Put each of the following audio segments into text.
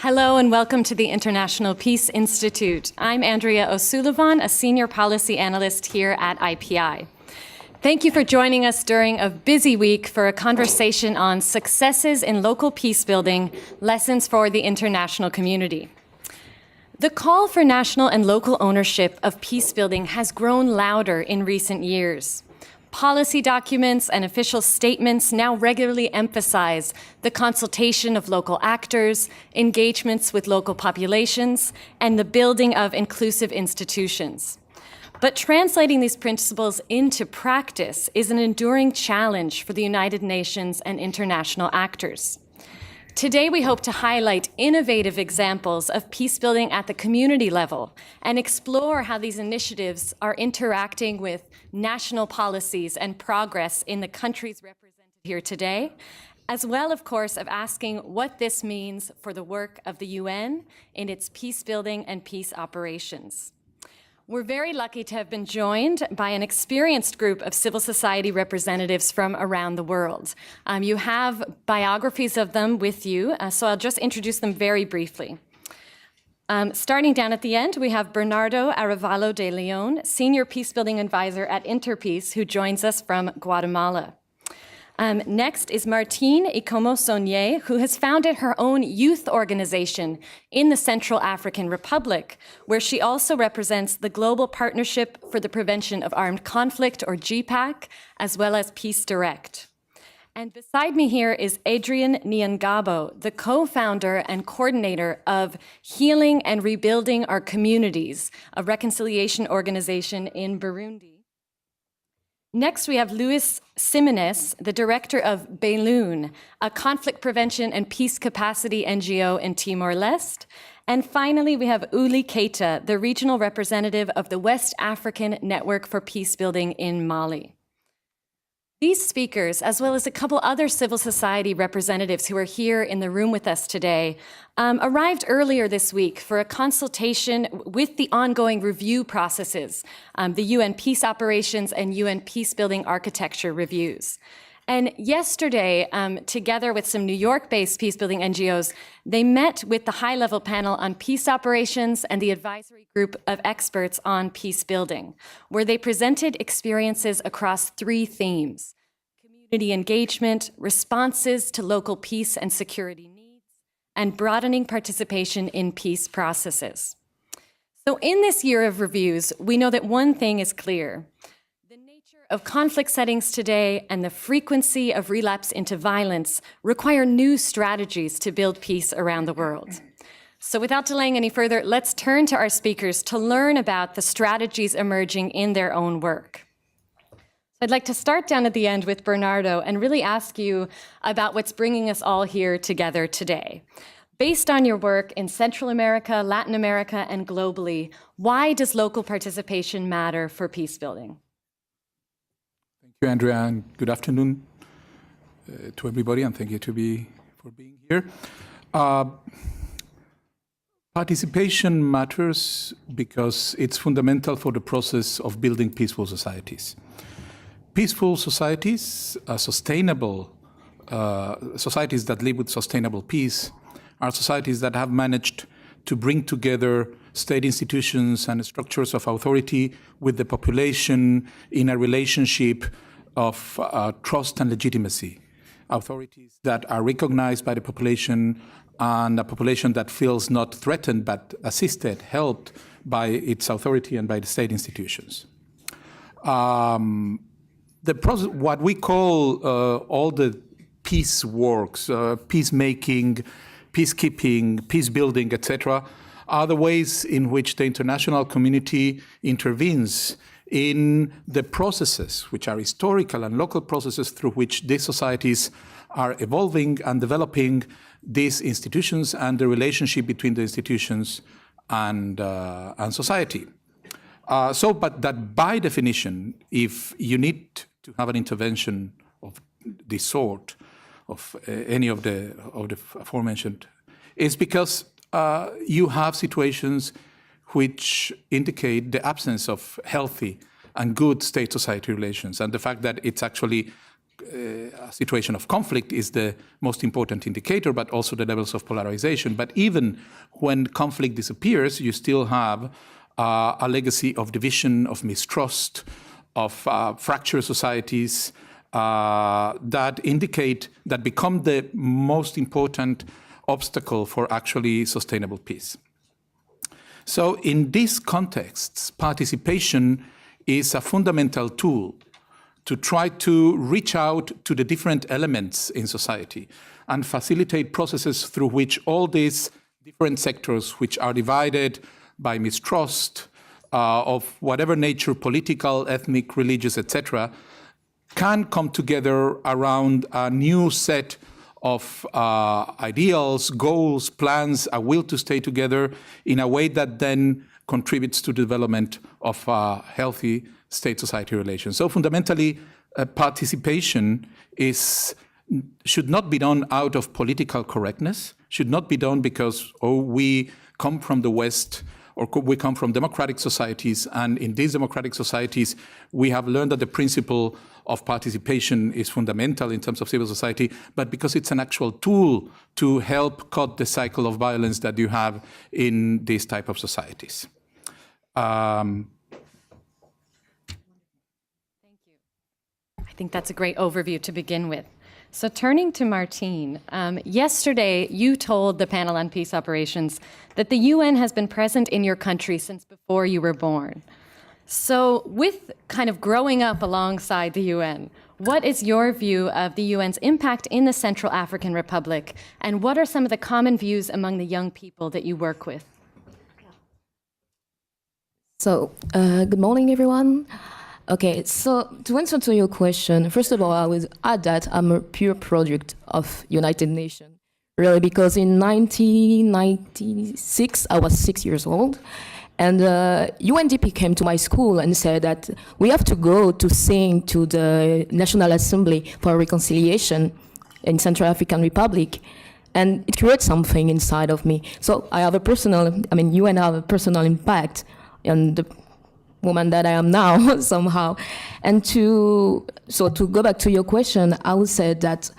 Hello and welcome to the International Peace Institute. I'm Andrea O'Sullivan, a senior policy analyst here at IPI. Thank you for joining us during a busy week for a conversation on successes in local peace building, lessons for the international community. The call for national and local ownership of peace building has grown louder in recent years. Policy documents and official statements now regularly emphasize the consultation of local actors, engagements with local populations, and the building of inclusive institutions. But translating these principles into practice is an enduring challenge for the United Nations and international actors. Today, we hope to highlight innovative examples of peace building at the community level and explore how these initiatives are interacting with national policies and progress in the countries represented here today, as well, of course, of asking what this means for the work of the UN in its peace building and peace operations. We're very lucky to have been joined by an experienced group of civil society representatives from around the world. You have biographies of them with you, so I'll just introduce them very briefly. Starting down at the end, we have Bernardo Arevalo de Leon, Senior Peacebuilding Advisor at Interpeace, who joins us from Guatemala. Next is Martine Ikomo-Sonier, who has founded her own youth organization in the Central African Republic, where she also represents the Global Partnership for the Prevention of Armed Conflict, or GPAC, as well as Peace Direct. And beside me here is Adrian Nyangabo, the co-founder and coordinator of Healing and Rebuilding Our Communities, a reconciliation organization in Burundi. Next, we have Luis Simones, the director of Belun, a conflict prevention and peace capacity NGO in Timor-Leste. And finally, we have Uli Keita, the regional representative of the West African Network for Peacebuilding in Mali. These speakers, as well as a couple other civil society representatives who are here in the room with us today, arrived earlier this week for a consultation with the ongoing review processes, the UN peace operations and UN peacebuilding architecture reviews. And yesterday, together with some New York-based peacebuilding NGOs, they met with the high-level panel on peace operations and the advisory group of experts on peace building, where they presented experiences across three themes: community engagement, responses to local peace and security needs, and broadening participation in peace processes. So in this year of reviews, we know that one thing is clear: of conflict settings today and the frequency of relapse into violence require new strategies to build peace around the world. So without delaying any further, let's turn to our speakers to learn about the strategies emerging in their own work. I'd like to start down at the end with Bernardo and really ask you about what's bringing us all here together today. Based on your work in Central America, Latin America, and globally, why does local participation matter for peace building? Thank you, Andrea, and good afternoon to everybody, and thank you for being here. Participation matters because it's fundamental for the process of building peaceful societies. Peaceful societies, sustainable societies that live with sustainable peace, are societies that have managed to bring together state institutions and structures of authority with the population in a relationship of trust and legitimacy. Authorities that are recognized by the population, and a population that feels not threatened but assisted, helped by its authority and by the state institutions. The process, what we call all the peace works, peacemaking, peacekeeping, peace building, etc., are the ways in which the international community intervenes in the processes, which are historical and local processes through which these societies are evolving and developing these institutions and the relationship between the institutions and society. But that by definition, if you need to have an intervention of this sort, of any of the aforementioned, it's because you have situations which indicate the absence of healthy and good state-society relations, and the fact that it's actually a situation of conflict is the most important indicator, but also the levels of polarization. But even when conflict disappears, you still have a legacy of division, of mistrust, of fractured societies that become the most important obstacle for actually sustainable peace. So in these contexts, participation is a fundamental tool to try to reach out to the different elements in society and facilitate processes through which all these different sectors, which are divided by mistrust of whatever nature, political, ethnic, religious, etc., can come together around a new set of ideals, goals, plans, a will to stay together in a way that then contributes to the development of healthy state-society relations. So fundamentally, participation should not be done out of political correctness, should not be done because, we come from the West, or we come from democratic societies, and in these democratic societies, we have learned that the principle of participation is fundamental in terms of civil society, but because it's an actual tool to help cut the cycle of violence that you have in these type of societies. Thank you. I think that's a great overview to begin with. So turning to Martine, yesterday you told the panel on peace operations that the UN has been present in your country since before you were born. So with kind of growing up alongside the UN, what is your view of the UN's impact in the Central African Republic, and what are some of the common views among the young people that you work with? So, good morning, everyone. Okay, so to answer to your question, first of all, I would add that I'm a pure product of United Nations, really, because in 1996, I was 6 years old, and UNDP came to my school and said that we have to go to sing to the National Assembly for reconciliation in Central African Republic, and it created something inside of me. So I have UN have a personal impact on the woman that I am now, somehow. And to go back to your question, I would say that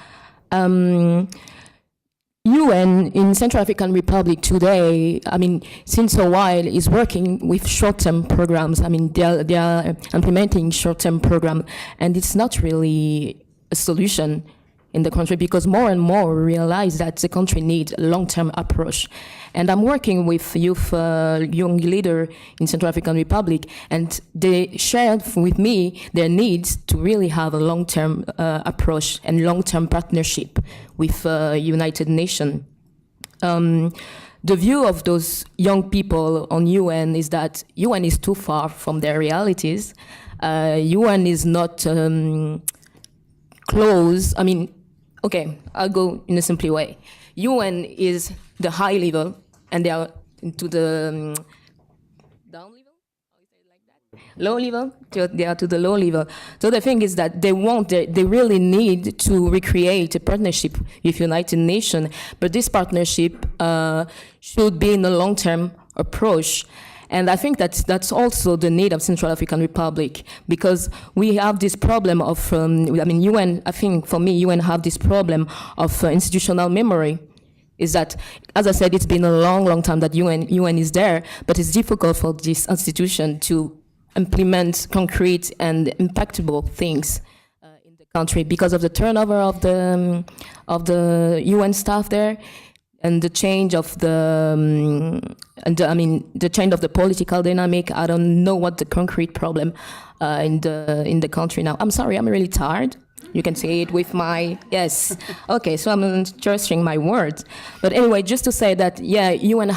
UN in Central African Republic today, since a while, is working with short-term programs. They are implementing short-term program, and it's not really a solution in the country, because more and more we realize that the country needs a long-term approach. And I'm working with young leaders in Central African Republic, and they shared with me their needs to really have a long-term approach and long-term partnership with United Nations. The view of those young people on UN is that UN is too far from their realities. UN is not close. Okay, I'll go in a simple way. UN is the high level, and they are to the down level? How you say it like that? Low level? They are to the low level. So the thing is that they really need to recreate a partnership with United Nations, but this partnership should be in a long-term approach. And I think that's also the need of Central African Republic, because we have this problem of, UN, I think for me, UN have this problem of institutional memory. Is that, as I said, it's been a long, long time that UN is there, but it's difficult for this institution to implement concrete and impactable things in the country because of the turnover of the UN staff there, and the change of the change of the political dynamic. I don't know what the concrete problem in the country now. I'm sorry, I'm really tired. You can see it with my, yes. Okay, so I'm adjusting my words. But anyway, just to say that, yeah, UN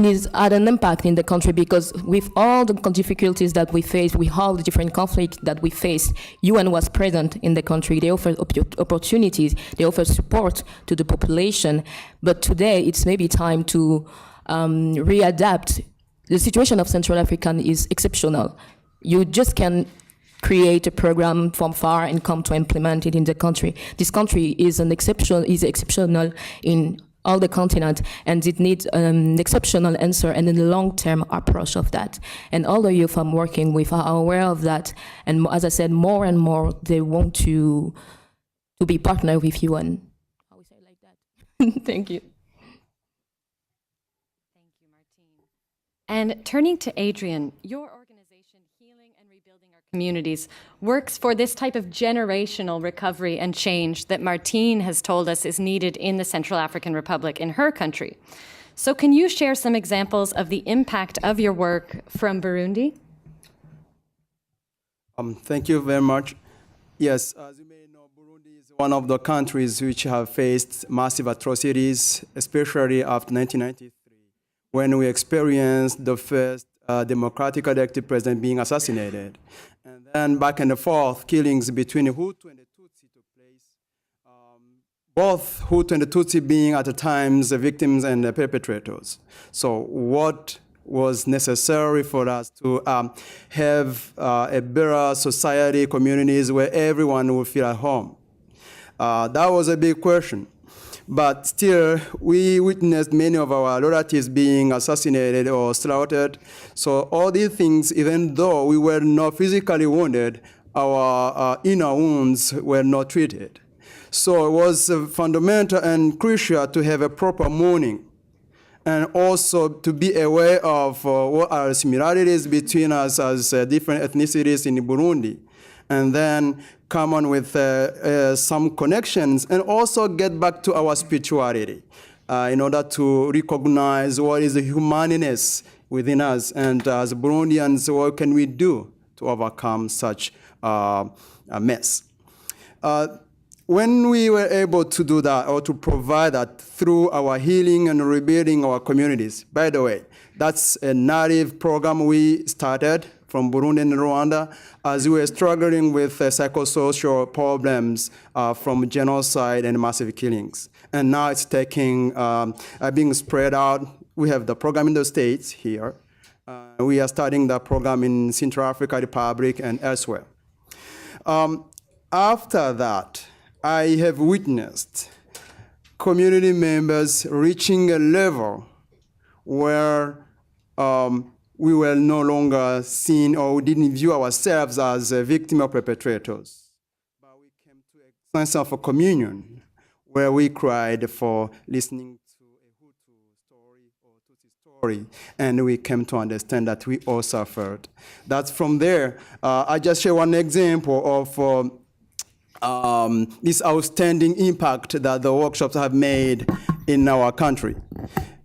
is had an impact in the country, because with all the difficulties that we face, with all the different conflicts that we face, UN was present in the country. They offered opportunities, they offered support to the population. But today, it's maybe time to readapt. The situation of Central African is exceptional. You just can create a program from far and come to implement it in the country. This country is exceptional in all the continent, and it needs an exceptional answer and a long-term approach of that. And all the youth I'm working with are aware of that, and as I said, more and more they want to be partner with you, and how we say it like that. Thank you. And turning to Adrian, your organization, Healing and Rebuilding Our Communities, works for this type of generational recovery and change that Martine has told us is needed in the Central African Republic, in her country. So can you share some examples of the impact of your work from Burundi? Thank you very much. Yes, as you may know, Burundi is one of the countries which have faced massive atrocities, especially after 1993. When we experienced the first democratic elected president being assassinated. And then back and forth, killings between the Hutu and the Tutsi took place. Both Hutu and the Tutsi being at the times the victims and the perpetrators. So what was necessary for us to have a better society, communities where everyone will feel at home? That was a big question. But still, we witnessed many of our relatives being assassinated or slaughtered. So all these things, even though we were not physically wounded, our inner wounds were not treated. So it was fundamental and crucial to have a proper mourning, and also to be aware of what are similarities between us as different ethnicities in Burundi, and then come on with some connections, and also get back to our spirituality in order to recognize what is the humaneness within us, and as Burundians, what can we do to overcome such a mess? When we were able to do that, or to provide that through our healing and rebuilding our communities, by the way, that's a native program we started from Burundi and Rwanda as we were struggling with psychosocial problems from genocide and massive killings. And now it's being spread out. We have the program in the States here. We are starting the program in Central African Republic and elsewhere. After that, I have witnessed community members reaching a level where we were no longer seen, or we didn't view ourselves as a victim or perpetrators. But we came to a sense of a communion where we cried for listening to a Hutu story or Tutsi story, and we came to understand that we all suffered. That's from there. I just share one example of this outstanding impact that the workshops have made in our country.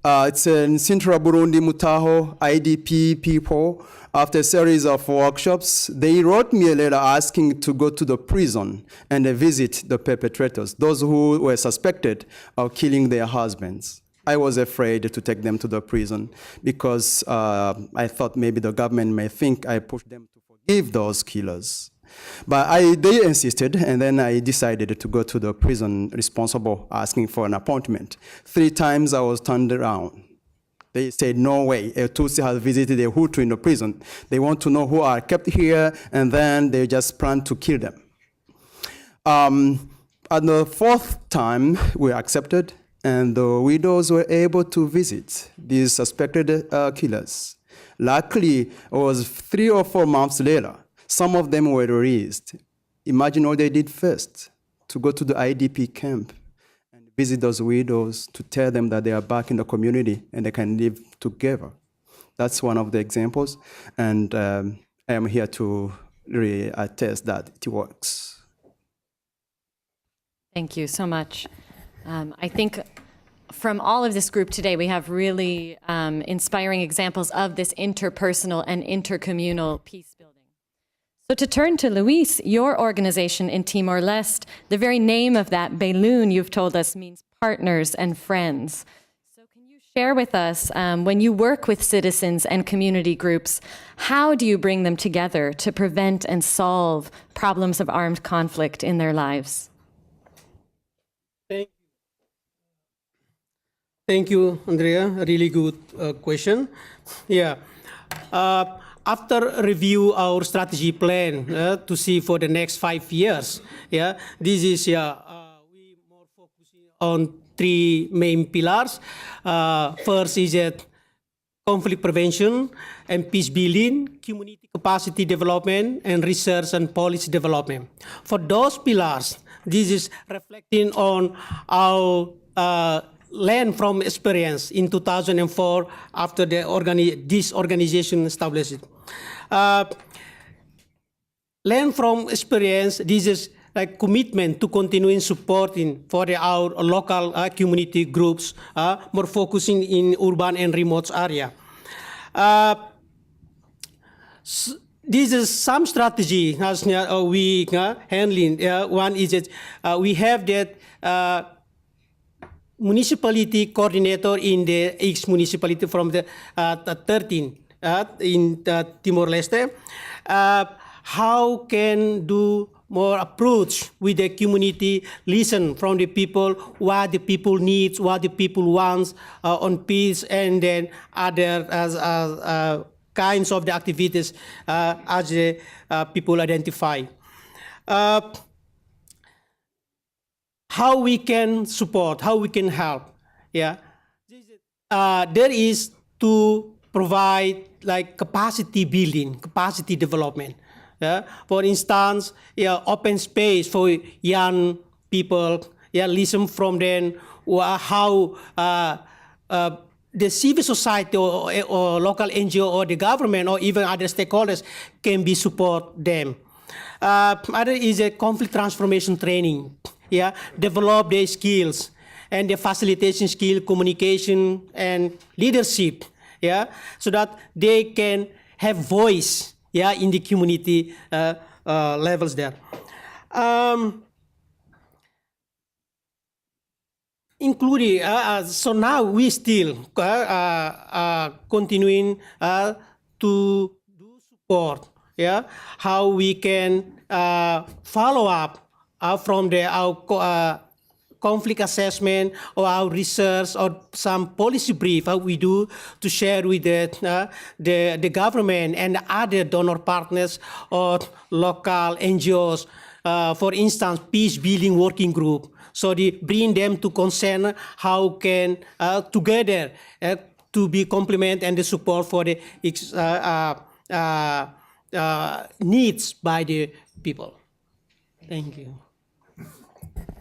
It's in Central Burundi, Mutaho, IDP people. After a series of workshops, they wrote me a letter asking to go to the prison and visit the perpetrators, those who were suspected of killing their husbands. I was afraid to take them to the prison because I thought maybe the government may think I pushed them to forgive those killers. But they insisted, and then I decided to go to the prison responsible, asking for an appointment. 3 times I was turned around. They said, no way, a Tutsi has visited a Hutu in the prison. They want to know who are kept here, and then they just plan to kill them. At the 4th time, we accepted, and the widows were able to visit these suspected killers. Luckily, it was 3 or 4 months later. Some of them were released. Imagine what they did first, to go to the IDP camp and visit those widows to tell them that they are back in the community and they can live together. That's one of the examples, and I am here to really attest that it works. Thank you so much. I think from all of this group today, we have really inspiring examples of this interpersonal and intercommunal peace building. So to turn to Luis, your organization in Timor-Leste, the very name of that, Belun, you've told us, means partners and friends. So can you share with us, when you work with citizens and community groups, how do you bring them together to prevent and solve problems of armed conflict in their lives? Thank you, Andrea. A really good question. Yeah. After review our strategy plan to see for the next 5 years, this is we more focusing on three main pillars. First is conflict prevention and peace building, community capacity development, and research and policy development. For those pillars, this is reflecting on our learn from experience in 2004 after this organization established. Learn from experience, this is like commitment to continuing supporting for our local community groups, more focusing in urban and remote area. This is some strategy as we handling. One is that we have that municipality coordinator in the each municipality from the 13 in Timor-Leste. How can do more approach with the community, listen from the people, what the people needs, what the people wants on peace, and then other kinds of the activities as the people identify. How we can support, how we can help, yeah. There is to provide like capacity building, capacity development. Yeah? For instance, open space for young people, listen from them how the civil society or local NGO or the government or even other stakeholders can be support them. Other is a conflict transformation training, develop their skills and the facilitation skill, communication and leadership, so that they can have voice in the community levels there. Including, so now we still continuing to do support, how we can follow up from our conflict assessment or our research or some policy brief how we do to share with the government and other donor partners or local NGOs. For instance, peace building working group. So they bring them to concern how can together to be complement and the support for the needs by the people. Thank you.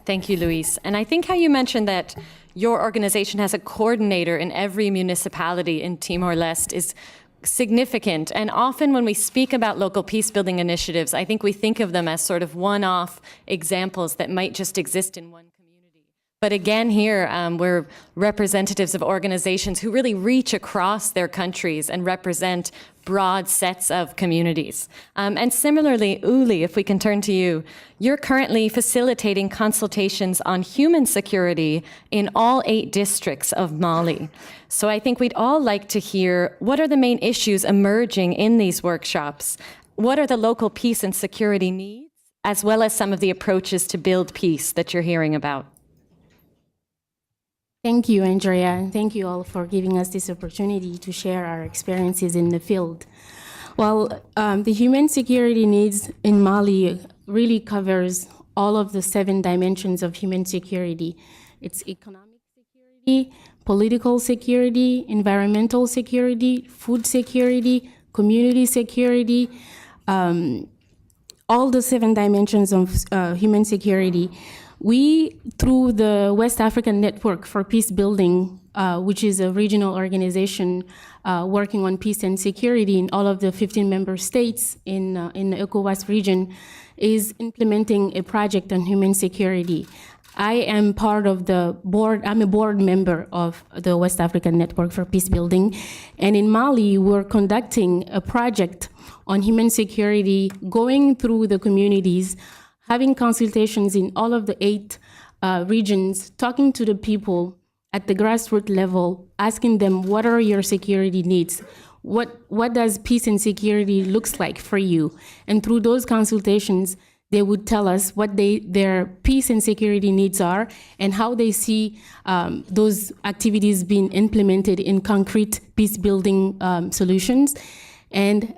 Thank you, Luis. And I think how you mentioned that your organization has a coordinator in every municipality in Timor-Leste is significant. And often when we speak about local peace-building initiatives, I think we think of them as sort of one-off examples that might just exist in one community. But again, here, we're representatives of organizations who really reach across their countries and represent broad sets of communities. And similarly, Uli, if we can turn to you, you're currently facilitating consultations on human security in all 8 districts of Mali. So I think we'd all like to hear, what are the main issues emerging in these workshops? What are the local peace and security needs, as well as some of the approaches to build peace that you're hearing about? Thank you, Andrea, and thank you all for giving us this opportunity to share our experiences in the field. Well, the human security needs in Mali really covers all of the 7 dimensions of human security. It's economic security, political security, environmental security, food security, community security, all the 7 dimensions of human security. We, through the West African Network for Peace Building, which is a regional organization working on peace and security in all of the 15 member states in the ECOWAS region, is implementing a project on human security. I am part of the board, I'm a board member of the West African Network for Peace Building. And in Mali, we're conducting a project on human security, going through the communities, having consultations in all of the 8 regions, talking to the people at the grassroots level, asking them, what are your security needs? What does peace and security looks like for you? And through those consultations, they would tell us what their peace and security needs are and how they see those activities being implemented in concrete peace-building solutions. And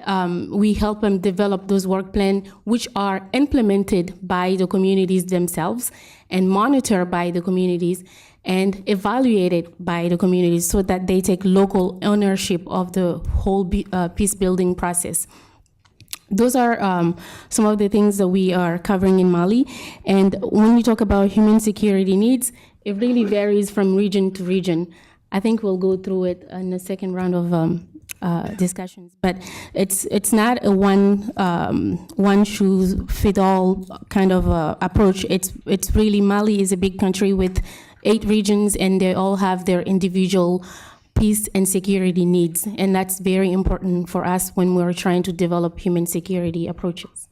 we help them develop those work plans, which are implemented by the communities themselves and monitored by the communities and evaluated by the communities so that they take local ownership of the whole peace building process. Those are some of the things that we are covering in Mali. And when we talk about human security needs, it really varies from region to region. I think we'll go through it in the second round of discussions. But it's not a one shoe fit all kind of approach. It's really, Mali is a big country with 8 regions, and they all have their individual peace and security needs, and that's very important for us when we're trying to develop human security approaches.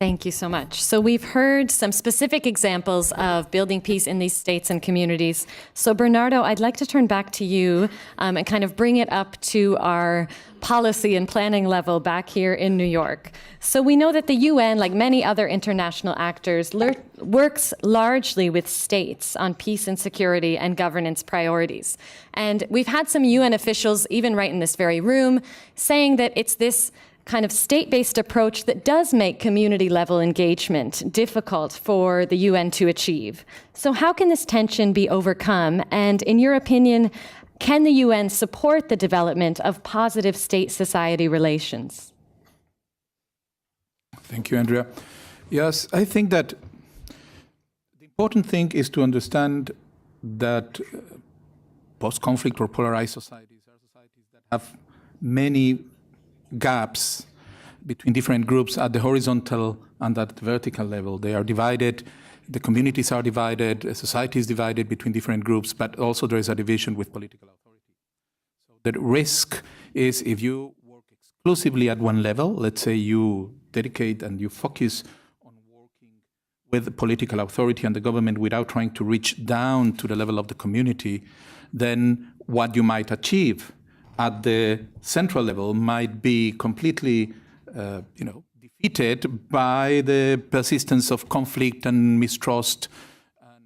Thank you so much. So we've heard some specific examples of building peace in these states and communities. So Bernardo, I'd like to turn back to you and kind of bring it up to our policy and planning level back here in New York. So we know that the UN, like many other international actors, works largely with states on peace and security and governance priorities. And we've had some UN officials, even right in this very room, saying that it's this kind of state-based approach that does make community-level engagement difficult for the UN to achieve. So how can this tension be overcome? And in your opinion, can the UN support the development of positive state-society relations? Thank you, Andrea. Yes, I think that the important thing is to understand that post-conflict or polarized societies are societies that have many gaps between different groups at the horizontal and at the vertical level. They are divided, the communities are divided, society is divided between different groups, but also there is a division with political authority. So the risk is if you work exclusively at one level, let's say you dedicate and you focus on working with the political authority and the government without trying to reach down to the level of the community, then what you might achieve at the central level might be completely, defeated by the persistence of conflict and mistrust and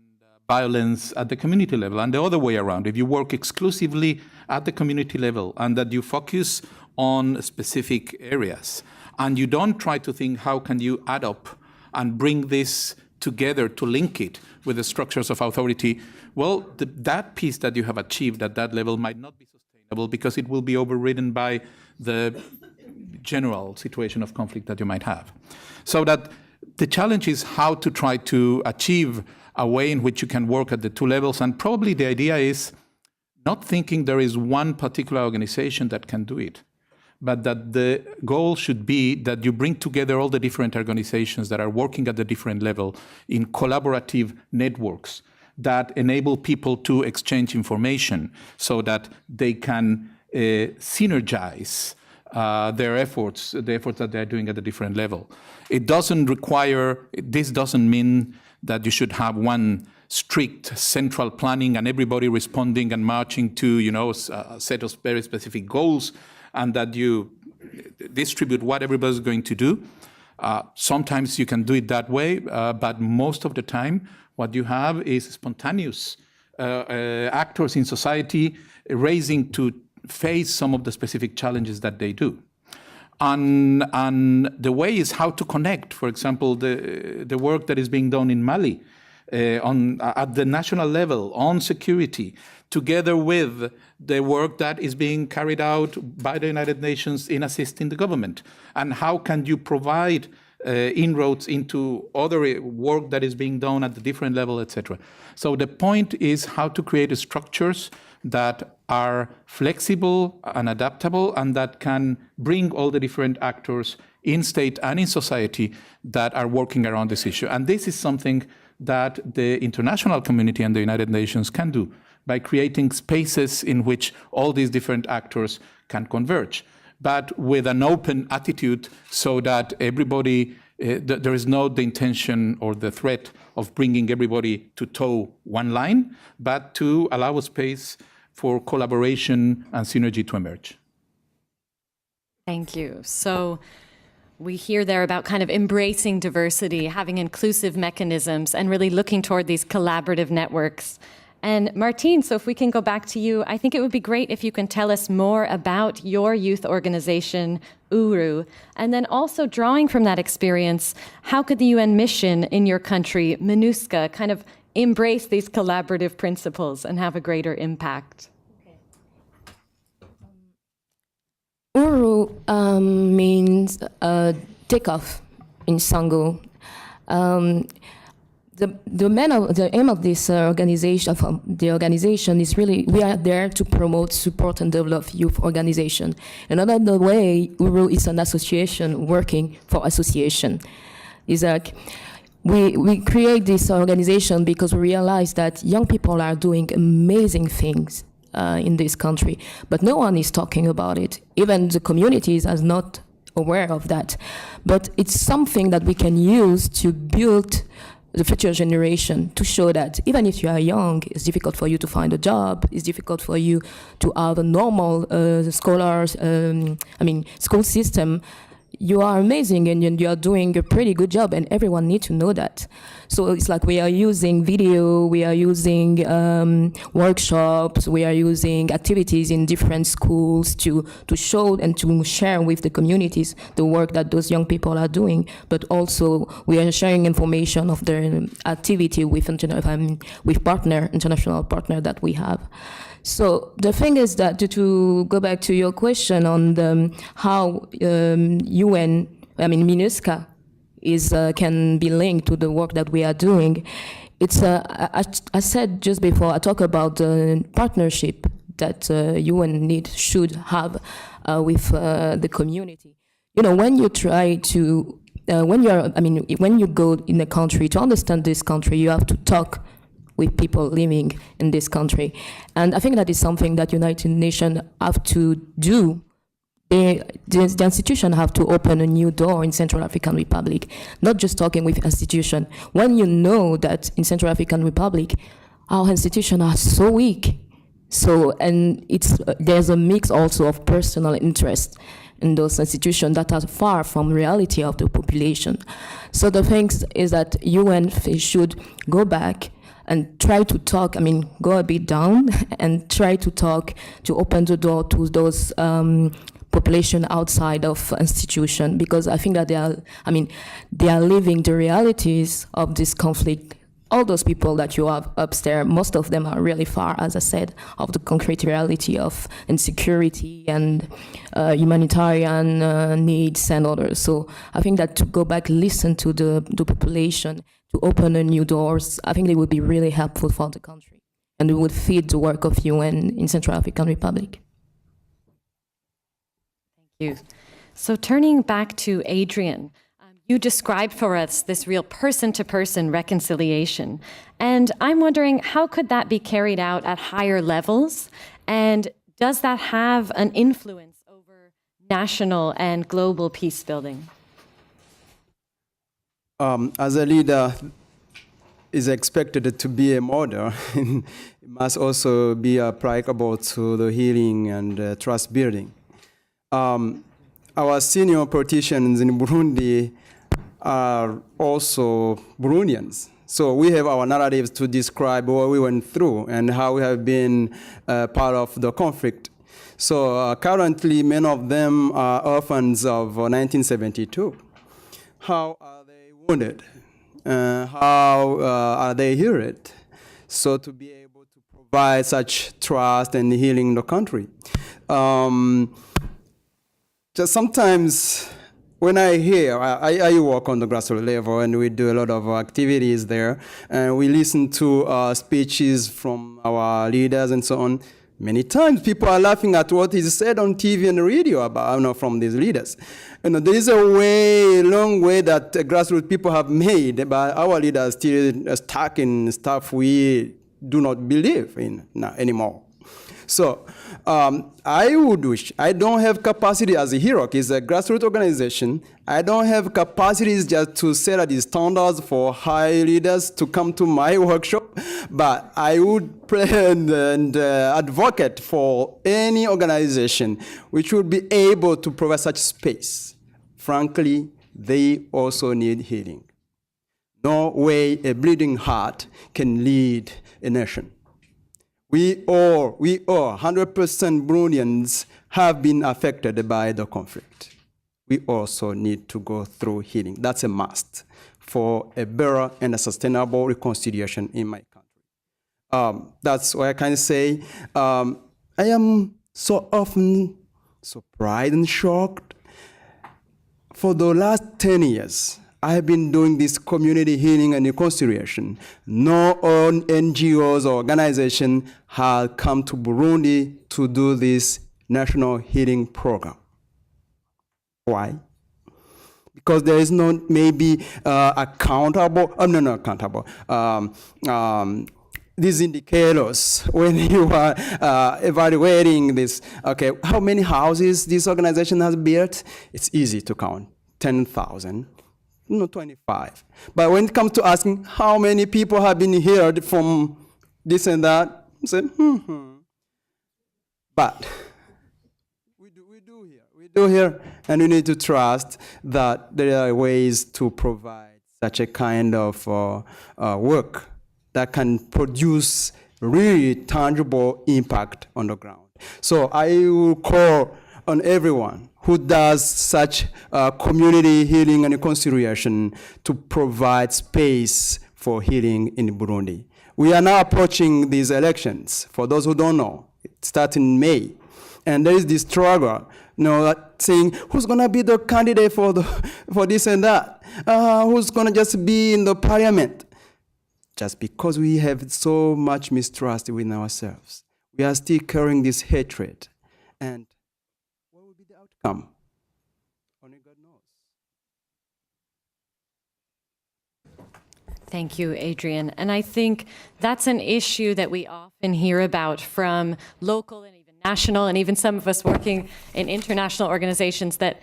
violence at the community level. And the other way around, if you work exclusively at the community level and that you focus on specific areas and you don't try to think how can you add up and bring this together to link it with the structures of authority, well, that peace that you have achieved at that level might not be sustainable because it will be overridden by the general situation of conflict that you might have. So that the challenge is how to try to achieve a way in which you can work at the two levels. And probably the idea is not thinking there is one particular organization that can do it, but that the goal should be that you bring together all the different organizations that are working at the different level in collaborative networks that enable people to exchange information so that they can synergize their efforts, the efforts that they're doing at a different level. It doesn't require, this doesn't mean that you should have one strict central planning and everybody responding and marching to, a set of very specific goals and that you distribute what everybody's going to do. Sometimes you can do it that way, but most of the time what you have is spontaneous actors in society raising to face some of the specific challenges that they do. And the way is how to connect, for example, the work that is being done in Mali at the national level on security, together with the work that is being carried out by the United Nations in assisting the government. And how can you provide inroads into other work that is being done at the different level, etc. So the point is how to create structures that are flexible and adaptable and that can bring all the different actors in state and in society that are working around this issue. And this is something that the international community and the United Nations can do by creating spaces in which all these different actors can converge, but with an open attitude so that everybody, there is no the intention or the threat of bringing everybody to toe one line, but to allow a space for collaboration and synergy to emerge. Thank you. So we hear there about kind of embracing diversity, having inclusive mechanisms, and really looking toward these collaborative networks. And Martine, so if we can go back to you, I think it would be great if you can tell us more about your youth organization, URU, and then also drawing from that experience, how could the UN mission in your country, MINUSCA, kind of embrace these collaborative principles and have a greater impact? Uru means takeoff in Sango. The aim of this organization is really, we are there to promote, support, and develop youth organization. Another way, URU is an association working for association. Is like we create this organization because we realize that young people are doing amazing things in this country, but no one is talking about it. Even the communities are not aware of that. But it's something that we can use to build the future generation, to show that even if you are young, it's difficult for you to find a job, it's difficult for you to have a normal school system. You are amazing and you are doing a pretty good job, and everyone needs to know that. So it's like we are using video, we are using workshops, we are using activities in different schools to show and to share with the communities the work that those young people are doing. But also we are sharing information of their activity with international partner that we have. So the thing is that to go back to your question on how MINUSCA can be linked to the work that we are doing, it's I said just before, I talk about the partnership that UN should have with the community. You know, when you try to when you go in a country to understand this country, you have to talk with people living in this country. And I think that is something that United Nations have to do. The institution have to open a new door in Central African Republic, not just talking with institution. When you know that in Central African Republic, our institutions are so weak, and there's a mix also of personal interest in those institutions that are far from reality of the population. So the thing is that UN should go back and try to talk, go a bit down and try to talk, to open the door to those population outside of institution, because I think that they are living the realities of this conflict. All those people that you have upstairs, most of them are really far, as I said, of the concrete reality of insecurity and humanitarian needs and others. So I think that to go back, listen to the population, to open new doors, I think they would be really helpful for the country, and it would feed the work of UN in Central African Republic. Thank you. So turning back to Adrian, you described for us this real person-to-person reconciliation, and I'm wondering, how could that be carried out at higher levels, and does that have an influence over national and global peace building? As a leader is expected to be a model, it must also be applicable to the healing and trust building. Our senior politicians in Burundi are also Burundians. So we have our narratives to describe what we went through and how we have been part of the conflict. So currently, many of them are orphans of 1972. How are they wounded? How are they healed? So to be able to provide such trust and healing in the country. Just sometimes when I hear, I work on the grassroots level and we do a lot of activities there, and we listen to speeches from our leaders and so on. Many times people are laughing at what is said on TV and radio about, from these leaders. There is a long way that grassroots people have made, but our leaders still stuck in stuff we do not believe in anymore. So I would wish, I don't have capacity as a hero. It's a grassroots organization. I don't have capacities just to set these standards for high leaders to come to my workshop, but I would plan and advocate for any organization which would be able to provide such space. Frankly, they also need healing. No way a bleeding heart can lead a nation. We all, 100% Burundians have been affected by the conflict. We also need to go through healing. That's a must for a better and a sustainable reconciliation in my country. That's why I can say I am so often surprised and shocked. For the last 10 years, I have been doing this community healing and reconciliation. No NGOs or organization have come to Burundi to do this national healing program. Why? Because there is no maybe these indicators when you are evaluating this. Okay, how many houses this organization has built? It's easy to count, 10,000. 25. But when it comes to asking how many people have been healed from this and that, I say, But we do here, and we need to trust that there are ways to provide such a kind of work that can produce really tangible impact on the ground. So I will call on everyone who does such community healing and reconciliation to provide space for healing in Burundi. We are now approaching these elections. For those who don't know, it starts in May. And there is this struggle, saying who's going to be the candidate for this and that? Who's going to just be in the parliament? Just because we have so much mistrust within ourselves, we are still carrying this hatred. And what will be the outcome? Only God knows. Thank you, Adrian. And I think that's an issue that we often hear about from local and even national, and even some of us working in international organizations, that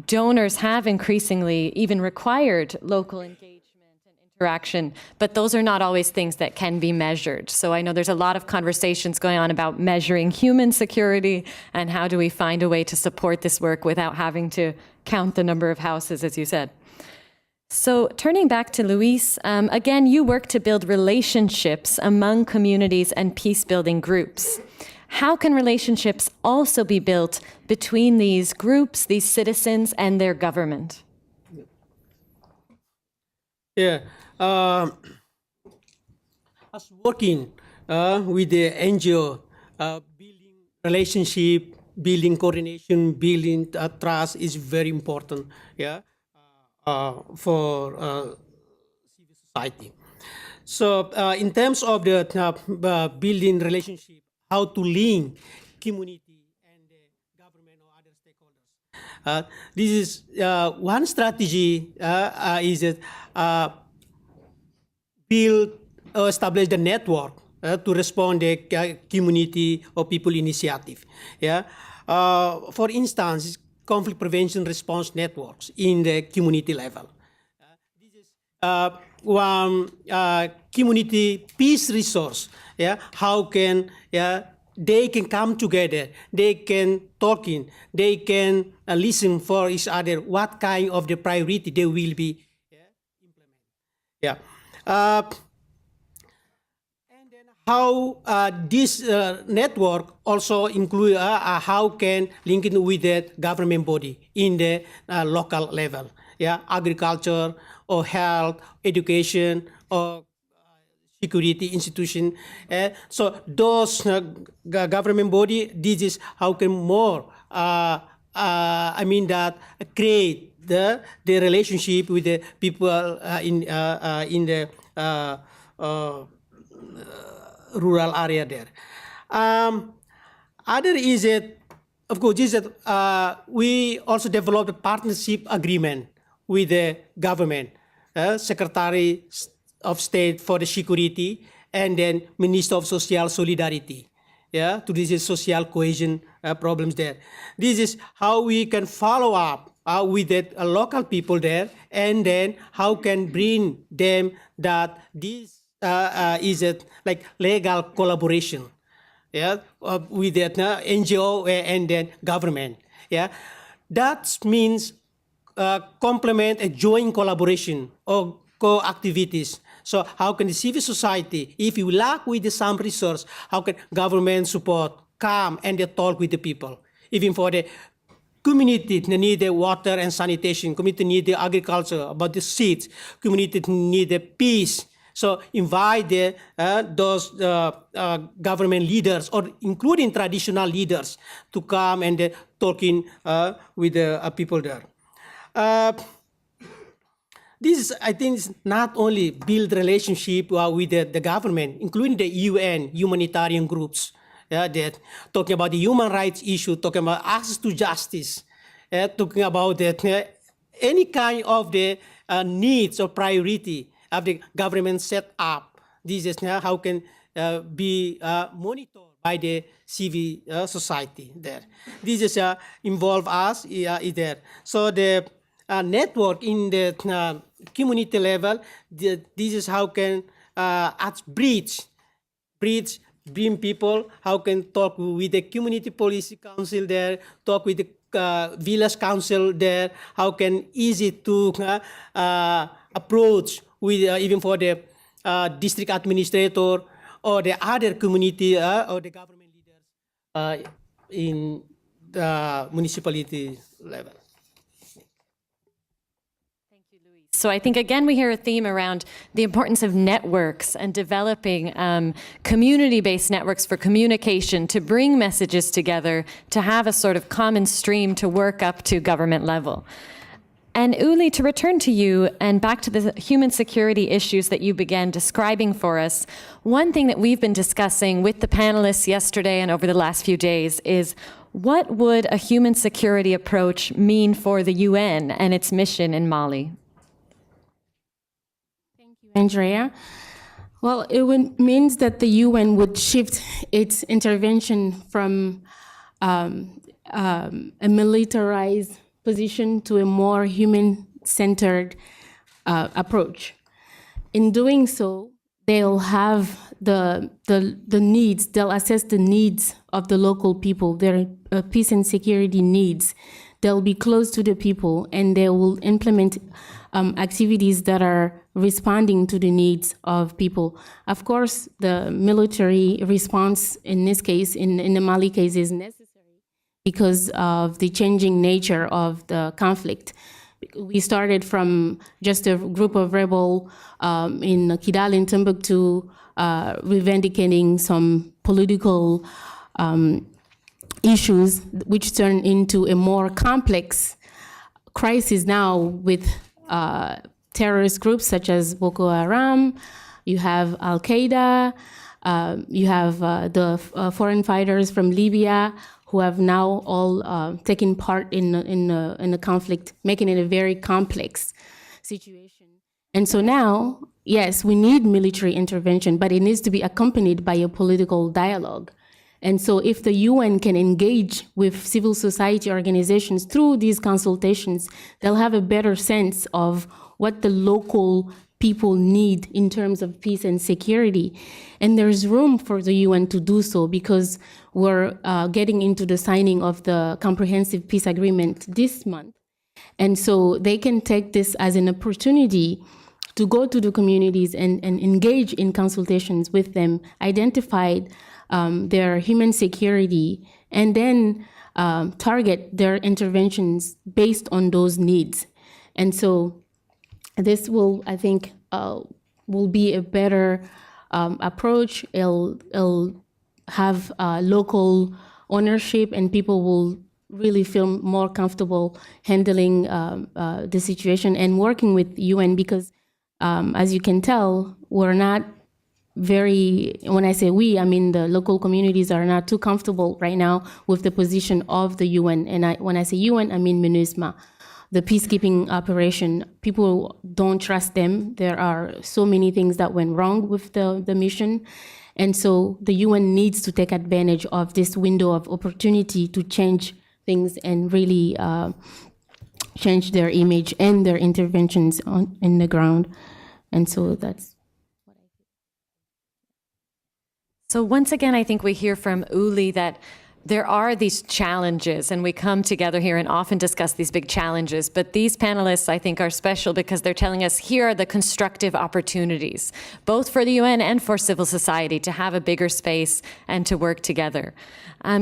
donors have increasingly even required local engagement and interaction, but those are not always things that can be measured. So I know there's a lot of conversations going on about measuring human security and how do we find a way to support this work without having to count the number of houses, as you said. So turning back to Luis, again, you work to build relationships among communities and peace-building groups. How can relationships also be built between these groups, these citizens, and their government? Yeah, as working with the NGO, building relationship, building coordination, building trust is very important. Yeah. For civil society. So in terms of the building relationship, how to link community and the government or other stakeholders. This is one strategy is that build or establish the network to respond to the community or people initiative. Yeah. For instance, conflict prevention response networks in the community level. This is one community peace resource. Yeah, how can they can come together, they can talk in, they can listen for each other. What kind of the priority they will be implement. Yeah. How this network also include how can link it with the government body in the local level, yeah, agriculture or health, education or security institution. So those government body, this is how can more, create the relationship with the people in the rural area there. Other is that, of course, is that we also developed a partnership agreement with the government, Secretary of State for the Security, and then Minister of Social Solidarity. Yeah, to this is social cohesion problems there. This is how we can follow up with the local people there, and then how can bring them that this is it like legal collaboration, yeah, with the NGO and then government, yeah. That means complement a joint collaboration or co-activities. So how can the civil society, if you lack with some resource, how can government support, come and they talk with the people? Even for the community need the water and sanitation, community need the agriculture, about the seeds, community need the peace. So invite those government leaders, or including traditional leaders, to come and talking with the people there. This is, I think, is not only build relationship with the government, including the UN humanitarian groups, that talking about the human rights issue, talking about access to justice, talking about that any kind of the needs or priority of the government set up. This is how can be monitored by the civil society there. This is involve us there. So the network in the community level, this is how can bridge bring people, how can talk with the community policy council there, talk with the village council there, how can easy to approach with even for the district administrator or the other community or the government leaders in the municipality level. So I think, again, we hear a theme around the importance of networks and developing community-based networks for communication, to bring messages together, to have a sort of common stream to work up to government level. And Uli, to return to you and back to the human security issues that you began describing for us, one thing that we've been discussing with the panelists yesterday and over the last few days is, what would a human security approach mean for the UN and its mission in Mali? Andrea. Well, means that the UN would shift its intervention from a militarized position to a more human-centered approach. In doing so, they'll have the needs, they'll assess the needs of the local people, their peace and security needs. They'll be close to the people, and they will implement activities that are responding to the needs of people. Of course, the military response in this case, in the Mali case, is necessary because of the changing nature of the conflict. We started from just a group of rebels in Kidal in Timbuktu, revendicating some political issues, which turned into a more complex crisis now with terrorist groups such as Boko Haram. You have Al-Qaeda, you have the foreign fighters from Libya who have now all taken part in the conflict, making it a very complex situation. And so now, yes, we need military intervention, but it needs to be accompanied by a political dialogue. And so if the UN can engage with civil society organizations through these consultations, they'll have a better sense of what the local people need in terms of peace and security. And there's room for the UN to do so because we're getting into the signing of the Comprehensive Peace Agreement this month. And so they can take this as an opportunity to go to the communities and engage in consultations with them, identify their human security, and then target their interventions based on those needs. And so this will, I think, will be a better approach. It'll have local ownership, and people will really feel more comfortable handling the situation and working with UN because, as you can tell, we're not very, when I say we, I mean the local communities are not too comfortable right now with the position of the UN. And when I say UN, I mean MINUSMA, the peacekeeping operation. People don't trust them. There are so many things that went wrong with the mission. And so the UN needs to take advantage of this window of opportunity to change things and really change their image and their interventions in the ground. And so that's what I think. So once again, I think we hear from Uli that there are these challenges, and we come together here and often discuss these big challenges, but these panelists, I think, are special because they're telling us here are the constructive opportunities, both for the UN and for civil society, to have a bigger space and to work together.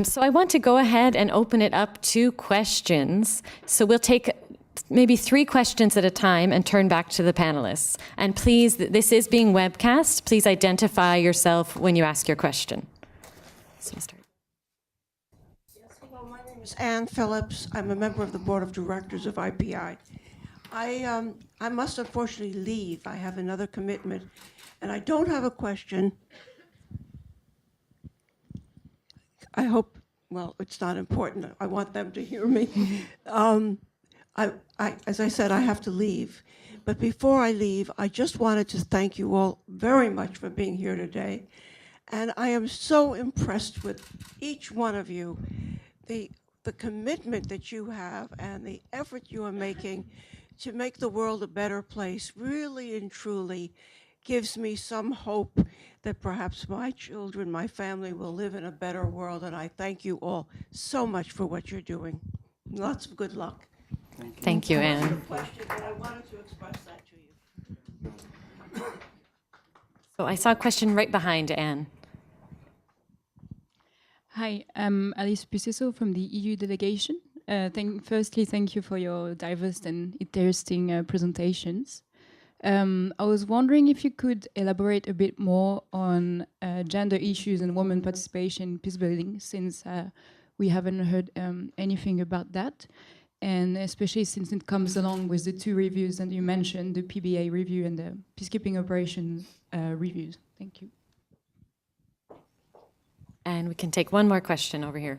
So I want to go ahead and open it up to questions. So we'll take maybe 3 questions at a time and turn back to the panelists. And please, this is being webcast. Please identify yourself when you ask your question. So start. Ann Phillips. I'm a member of the board of directors of IPI. I must unfortunately leave. I have another commitment, and I don't have a question. I hope, well, it's not important. I want them to hear me. As I said, I have to leave. But before I leave, I just wanted to thank you all very much for being here today. And I am so impressed with each one of you. The commitment that you have and the effort you are making to make the world a better place really and truly gives me some hope that perhaps my children, my family will live in a better world. And I thank you all so much for what you're doing. Lots of good luck. Thank you, Anne. I have a question, but I wanted to express that to you. So I saw a question right behind Anne. Hi, I'm Alice Pucesso from the EU delegation. Firstly, thank you for your diverse and interesting presentations. I was wondering if you could elaborate a bit more on gender issues and women participation in peace building, since we haven't heard anything about that, and especially since it comes along with the 2 reviews that you mentioned, the PBA review and the peacekeeping operations reviews. Thank you. And we can take one more question over here.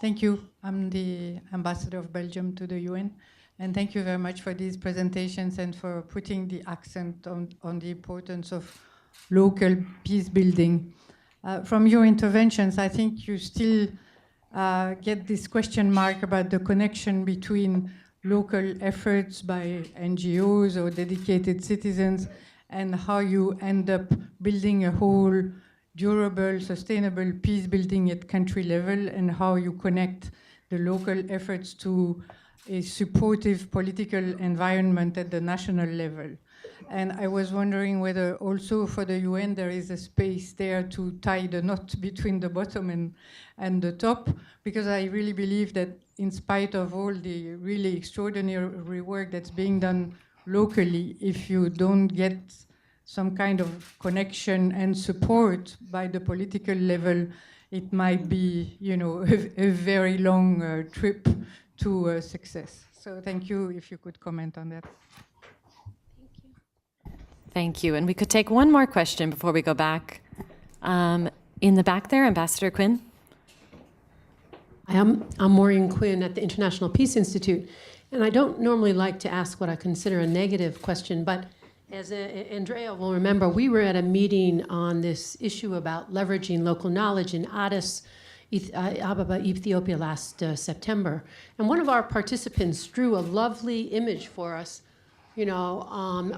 Thank you. I'm the ambassador of Belgium to the UN. And thank you very much for these presentations and for putting the accent on the importance of local peace building. From your interventions, I think you still get this question mark about the connection between local efforts by NGOs or dedicated citizens, and how you end up building a whole durable, sustainable peace building at country level, and how you connect the local efforts to a supportive political environment at the national level. And I was wondering whether also for the UN there is a space there to tie the knot between the bottom and the top, because I really believe that in spite of all the really extraordinary work that's being done locally, if you don't get some kind of connection and support by the political level, it might be, you know, a very long trip to success. So thank you, if you could comment on that. Thank you. And we could take one more question before we go back. In the back there, Ambassador Quinn. I'm Maureen Quinn at the International Peace Institute, and I don't normally like to ask what I consider a negative question, but as Andrea will remember, we were at a meeting on this issue about leveraging local knowledge in Addis Ababa, Ethiopia last September. And one of our participants drew a lovely image for us, you know,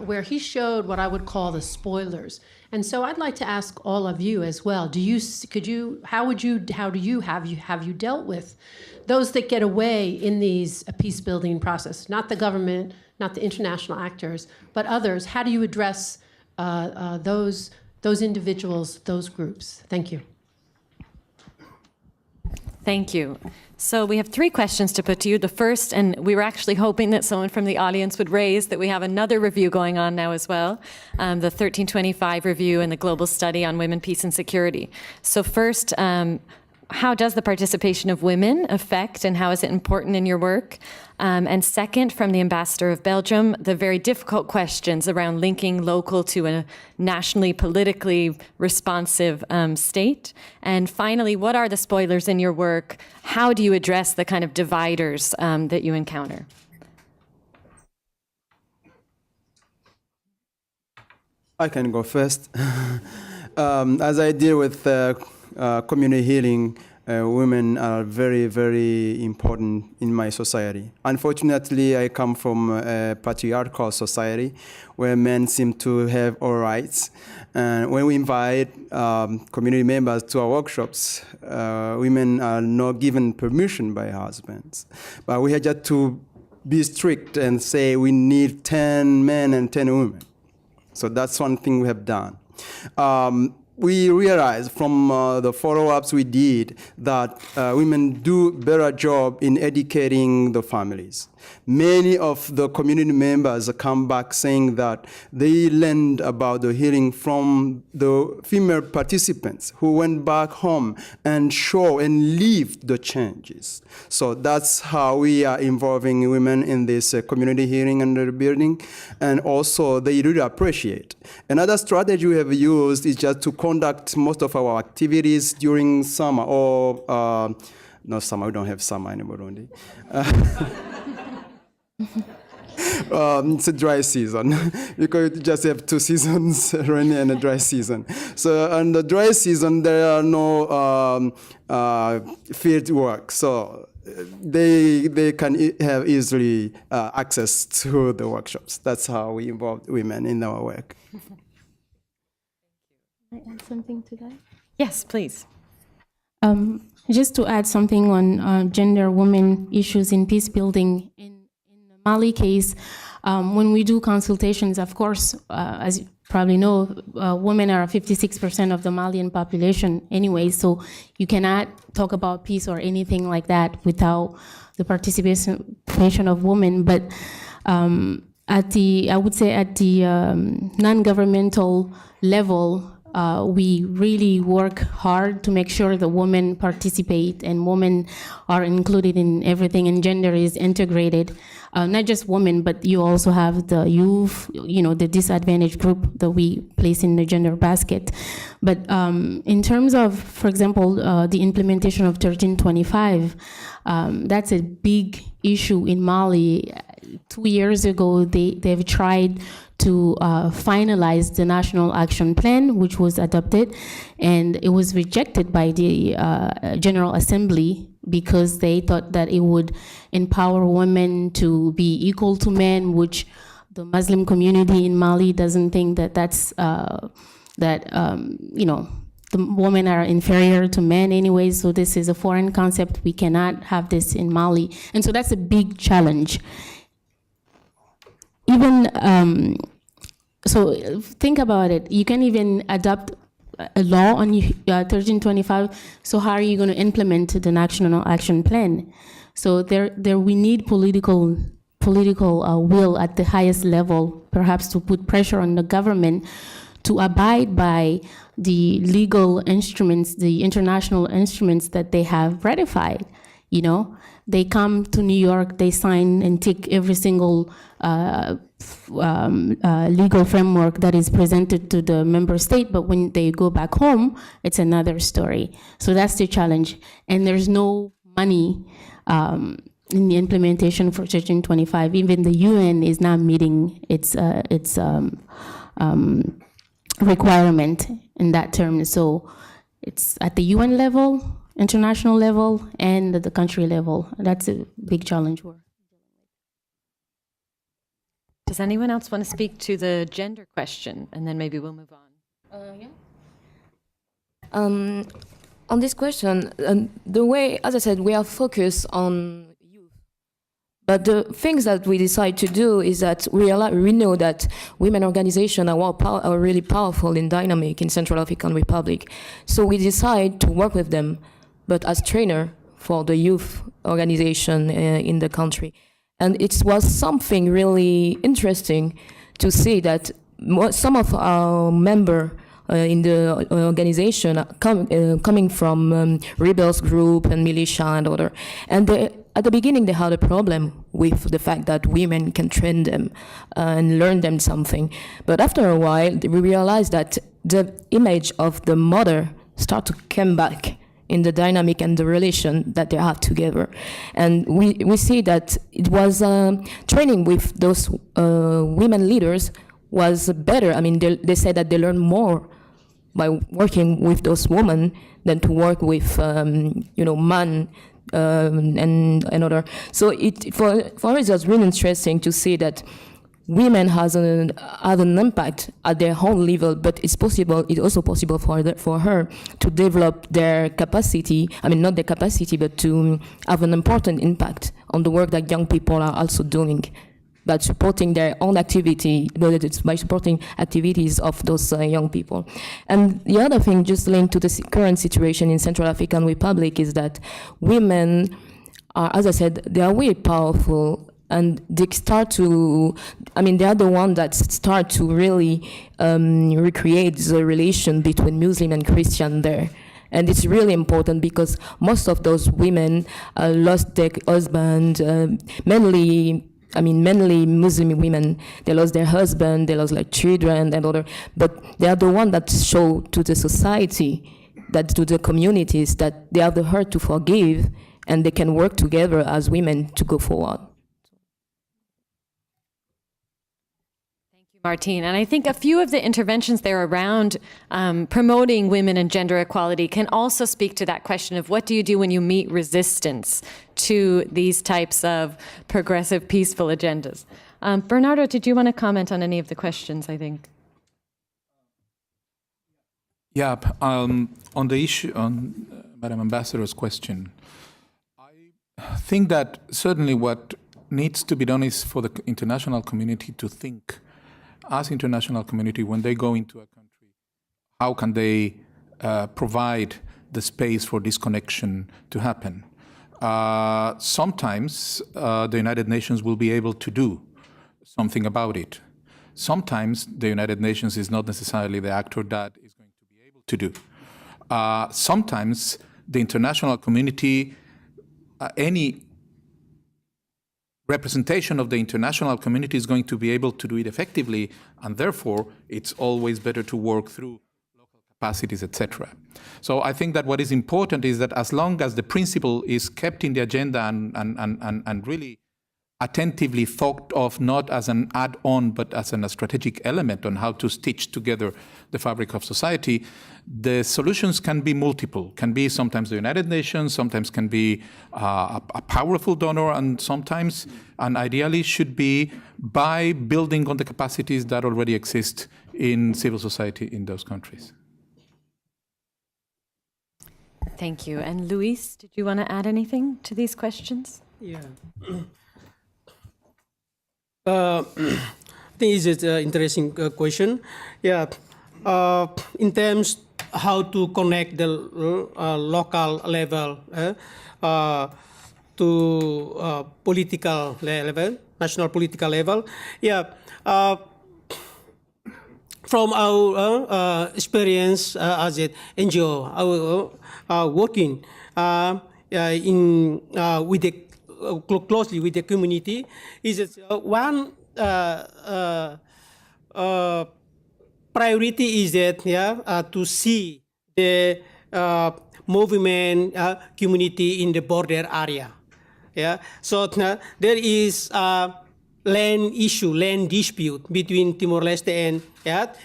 where he showed what I would call the spoilers. And so I'd like to ask all of you as well. Have you dealt with those that get away in these peace building process? Not the government, not the international actors, but others. How do you address those individuals, those groups? Thank you. Thank you. So we have 3 questions to put to you. The first, and we were actually hoping that someone from the audience would raise that we have another review going on now as well, the 1325 review and the global study on women, peace, and security. So first, how does the participation of women affect, and how is it important in your work? And second, from the Ambassador of Belgium, the very difficult questions around linking local to a nationally politically responsive state. And finally, what are the spoilers in your work? How do you address the kind of dividers that you encounter? I can go first. As I deal with community healing women are very, very important in my society. Unfortunately, I come from a patriarchal society where men seem to have all rights. And when we invite community members to our workshops, women are not given permission by husbands. But we had just to be strict and say we need 10 men and 10 women. So that's one thing we have done. We realized from the follow-ups we did that women do better job in educating the families. Many of the community members come back saying that they learned about the healing from the female participants who went back home and show and lived the changes. So that's how we are involving women in this community healing and rebuilding, and also they really appreciate. Another strategy we have used is just to conduct most of our activities during summer, or no summer, we don't have summer in Burundi. It's a dry season because you just have 2 seasons, rainy and a dry season. So in the dry season, there are no field work, so they can have easily access to the workshops. That's how we involve women in our work. Can I add something to that? Yes, please. Just to add something on gender women issues in peace building. In the Mali case, when we do consultations, of course, as you probably know, women are 56% of the Malian population anyway, so you cannot talk about peace or anything like that without the participation of women. But I would say at the non-governmental level, we really work hard to make sure that women participate and women are included in everything, and gender is integrated. Not just women, but you also have the youth, the disadvantaged group that we place in the gender basket. But in terms of, for example, the implementation of 1325, that's a big issue in Mali. 2 years ago, they've tried to finalize the National Action Plan, which was adopted, and it was rejected by the General Assembly because they thought that it would empower women to be equal to men, which the Muslim community in Mali doesn't think that that's, the women are inferior to men anyway, so this is a foreign concept. We cannot have this in Mali. And so that's a big challenge. Even, so think about it. You can even adopt a law on 1325, so how are you going to implement the National Action Plan? So there we need political will at the highest level, perhaps to put pressure on the government to abide by the legal instruments, the international instruments that they have ratified. They come to New York, they sign and tick every single legal framework that is presented to the member state, but when they go back home, it's another story. So that's the challenge. And there's no money in the implementation for 1325. Even the UN is not meeting its requirement in that term. So it's at the UN level, international level, and at the country level. That's a big challenge. Does anyone else want to speak to the gender question? And then maybe we'll move on. On this question, the way, as I said, we are focused on youth. But the things that we decide to do is that we know that women organizations are really powerful and dynamic in Central African Republic. So we decide to work with them, but as trainer for the youth organization in the country. And it was something really interesting to see that some of our members in the organization coming from rebels group and militia and other. And at the beginning, they had a problem with the fact that women can train them and learn them something. But after a while, we realized that the image of the mother start to come back in the dynamic and the relation that they have together. And we see that it was training with those women leaders was better. I mean, they said that they learn more by working with those women than to work with man and another. So for us it's really interesting to see that women have an impact at their own level, but it's also possible for her to develop their capacity, not their capacity, but to have an important impact on the work that young people are also doing, by supporting their own activity, by supporting activities of those young people. And the other thing, just linked to the current situation in Central African Republic, is that women are, as I said, they are really powerful, and they start to, they are the ones that start to really recreate the relation between Muslim and Christian there. And it's really important because most of those women lost their husband, mainly Muslim women. They lost their husband, they lost their children and other, but they are the ones that show to the society, that to the communities, that they have the heart to forgive and they can work together as women to go forward. Martine, and I think a few of the interventions there around promoting women and gender equality can also speak to that question of what do you do when you meet resistance to these types of progressive, peaceful agendas. Bernardo, did you want to comment on any of the questions, I think? Yeah, on the issue, on Madam Ambassador's question, I think that certainly what needs to be done is for the international community to think, as international community, when they go into a country, how can they provide the space for this connection to happen? Sometimes the United Nations will be able to do something about it. Sometimes the United Nations is not necessarily the actor that is going to be able to do. Sometimes the international community, any representation of the international community is going to be able to do it effectively, and therefore it's always better to work through local capacities, etc. So I think that what is important is that as long as the principle is kept in the agenda and really attentively thought of, not as an add-on but as a strategic element on how to stitch together the fabric of society, the solutions can be multiple, can be sometimes the United Nations, sometimes can be a powerful donor, and sometimes, and ideally, should be by building on the capacities that already exist in civil society in those countries. Thank you. And Luis, did you want to add anything to these questions? Yeah. I think it's an interesting question. Yeah, in terms how to connect the local level to political level, national political level. Yeah, from our experience as an NGO, working with the closely with the community, is one priority is that to see the movement community in the border area. Yeah, so there is land issue, land dispute between Timor-Leste and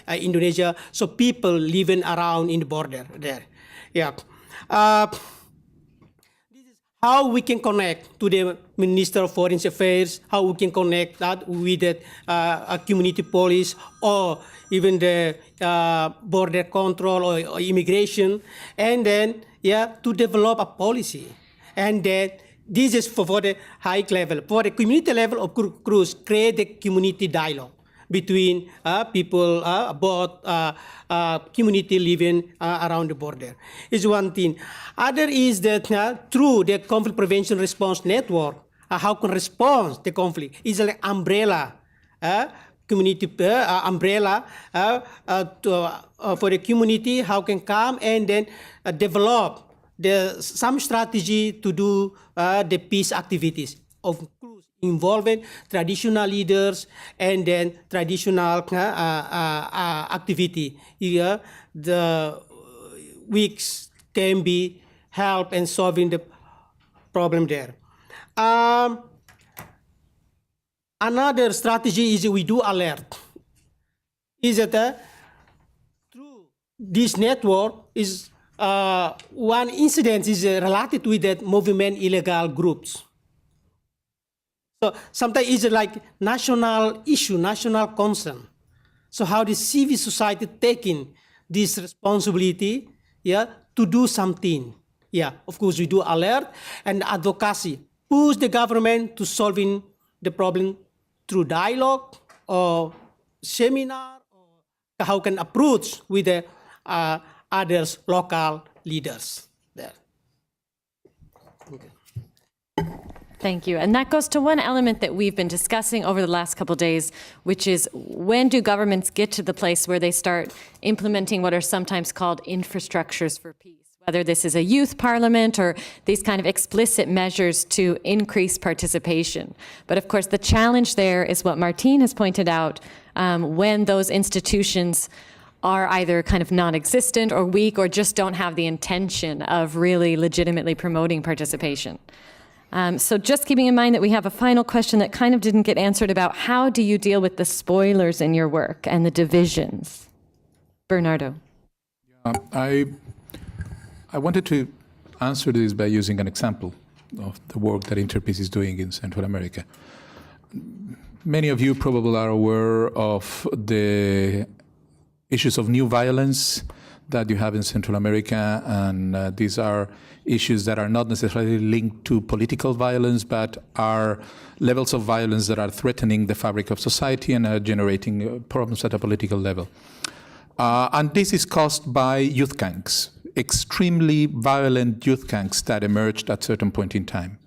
Indonesia. So people living around in the border there. Yeah. How we can connect to the Minister of Foreign Affairs, how we can connect that with the community police or even the border control or immigration, and then to develop a policy. And then this is for the high level. For the community level of Cruz, create the community dialogue between people, both community living around the border, is one thing. Other is that through the conflict prevention response network, how can respond to conflict is like umbrella, community umbrella for the community, how can come and then develop some strategy to do the peace activities of involving traditional leaders and then traditional activity. Here, the weeks can be help in solving the problem there. Another strategy is we do alert. Is that through this network is one incident is related with that movement illegal groups. So sometimes it's like national issue, national concern. So how the civil society taking this responsibility, yeah, to do something. Yeah, of course we do alert and advocacy, push the government to solving the problem through dialogue or seminar, or how can approach with the others local leaders there. Okay. Thank you. And that goes to one element that we've been discussing over the last couple of days, which is when do governments get to the place where they start implementing what are sometimes called infrastructures for peace, whether this is a youth parliament or these kind of explicit measures to increase participation. But of course, the challenge there is what Martine has pointed out, when those institutions are either kind of non-existent or weak or just don't have the intention of really legitimately promoting participation. So just keeping in mind that we have a final question that kind of didn't get answered about how do you deal with the spoilers in your work and the divisions? Bernardo. I wanted to answer this by using an example of the work that Interpeace is doing in Central America. Many of you probably are aware of the issues of new violence that you have in Central America, and these are issues that are not necessarily linked to political violence, but are levels of violence that are threatening the fabric of society and are generating problems at a political level. And this is caused by youth gangs, extremely violent youth gangs that emerged at a certain point in time.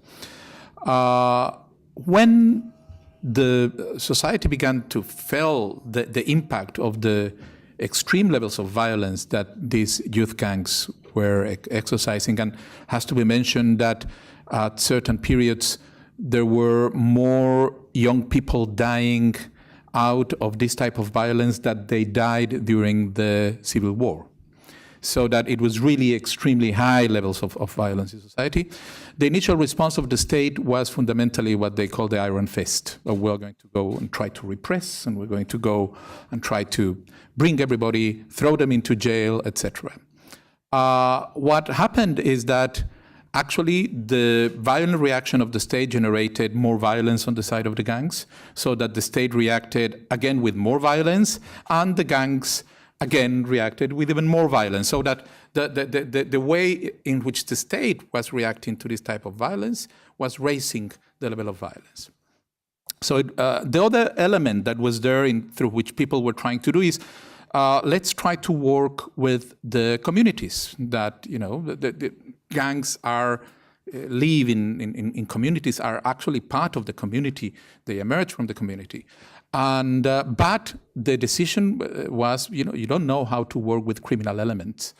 When the society began to feel the impact of the extreme levels of violence that these youth gangs were exercising, and has to be mentioned that at certain periods there were more young people dying out of this type of violence that they died during the Civil War. So that it was really extremely high levels of violence in society. The initial response of the state was fundamentally what they call the iron fist. We're going to go and try to repress, and we're going to go and try to bring everybody, throw them into jail, etc. What happened is that actually the violent reaction of the state generated more violence on the side of the gangs, so that the state reacted again with more violence, and the gangs again reacted with even more violence, so that the way in which the state was reacting to this type of violence was raising the level of violence. So the other element that was there through which people were trying to do is let's try to work with the communities that, you know, the gangs are live in communities, are actually part of the community. They emerge from the community. And but the decision was, you know, you don't know how to work with criminal elements.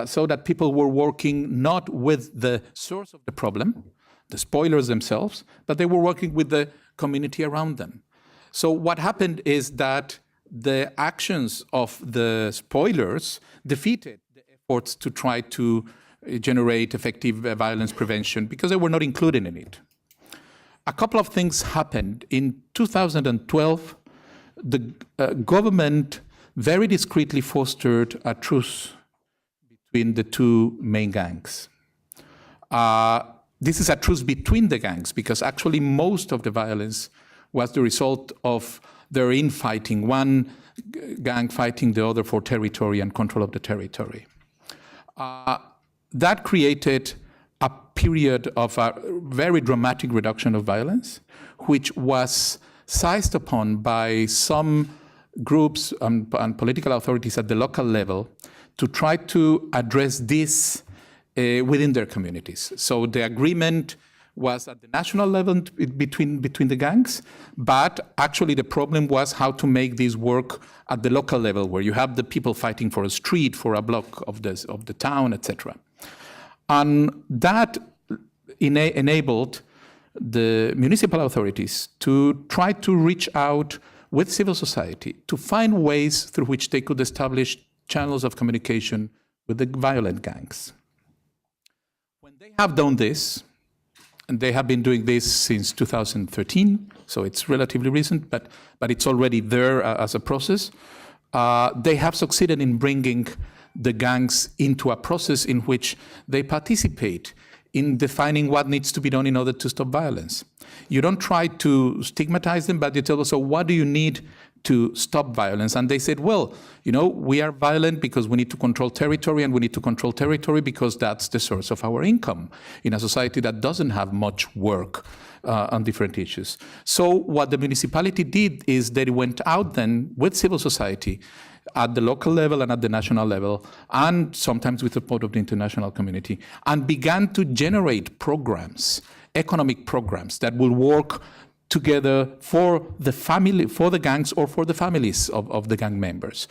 So that people were working not with the source of the problem, the spoilers themselves, but they were working with the community around them. So what happened is that the actions of the spoilers defeated the efforts to try to generate effective violence prevention because they were not included in it. A couple of things happened. In 2012, the government very discreetly fostered a truce between the two main gangs. This is a truce between the gangs because actually most of the violence was the result of their infighting, one gang fighting the other for territory and control of the territory. That created a period of a very dramatic reduction of violence, which was seized upon by some groups and political authorities at the local level to try to address this within their communities. So the agreement was at the national level between the gangs, but actually the problem was how to make this work at the local level, where you have the people fighting for a street, for a block of the town, etc. And that enabled the municipal authorities to try to reach out with civil society to find ways through which they could establish channels of communication with the violent gangs. When they have done this, and they have been doing this since 2013, so it's relatively recent, but it's already there as a process. they have succeeded in bringing the gangs into a process in which they participate in defining what needs to be done in order to stop violence. You don't try to stigmatize them, but you tell them, so what do you need to stop violence? And they said, well, we are violent because we need to control territory, and we need to control territory because that's the source of our income in a society that doesn't have much work on different issues. So what the municipality did is that it went out then with civil society at the local level and at the national level, and sometimes with the support of the international community, and began to generate programs, economic programs that will work together for the family, for the gangs, or for the families of the gang members.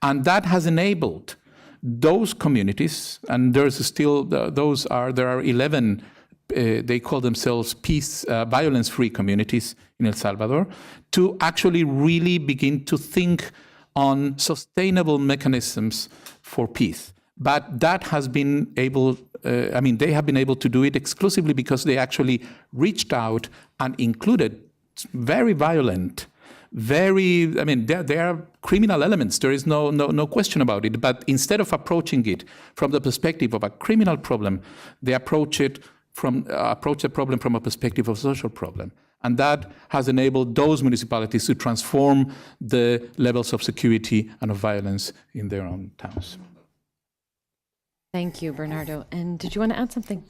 And that has enabled those communities, and there's still, there are 11, they call themselves violence-free communities in El Salvador, to actually really begin to think on sustainable mechanisms for peace. But that has been able, they have been able to do it exclusively because they actually reached out and included very violent, there are criminal elements, there is no question about it, but instead of approaching it from the perspective of a criminal problem, they approach the problem from a perspective of social problem. And that has enabled those municipalities to transform the levels of security and of violence in their own towns. Thank you, Bernardo. And did you want to add something?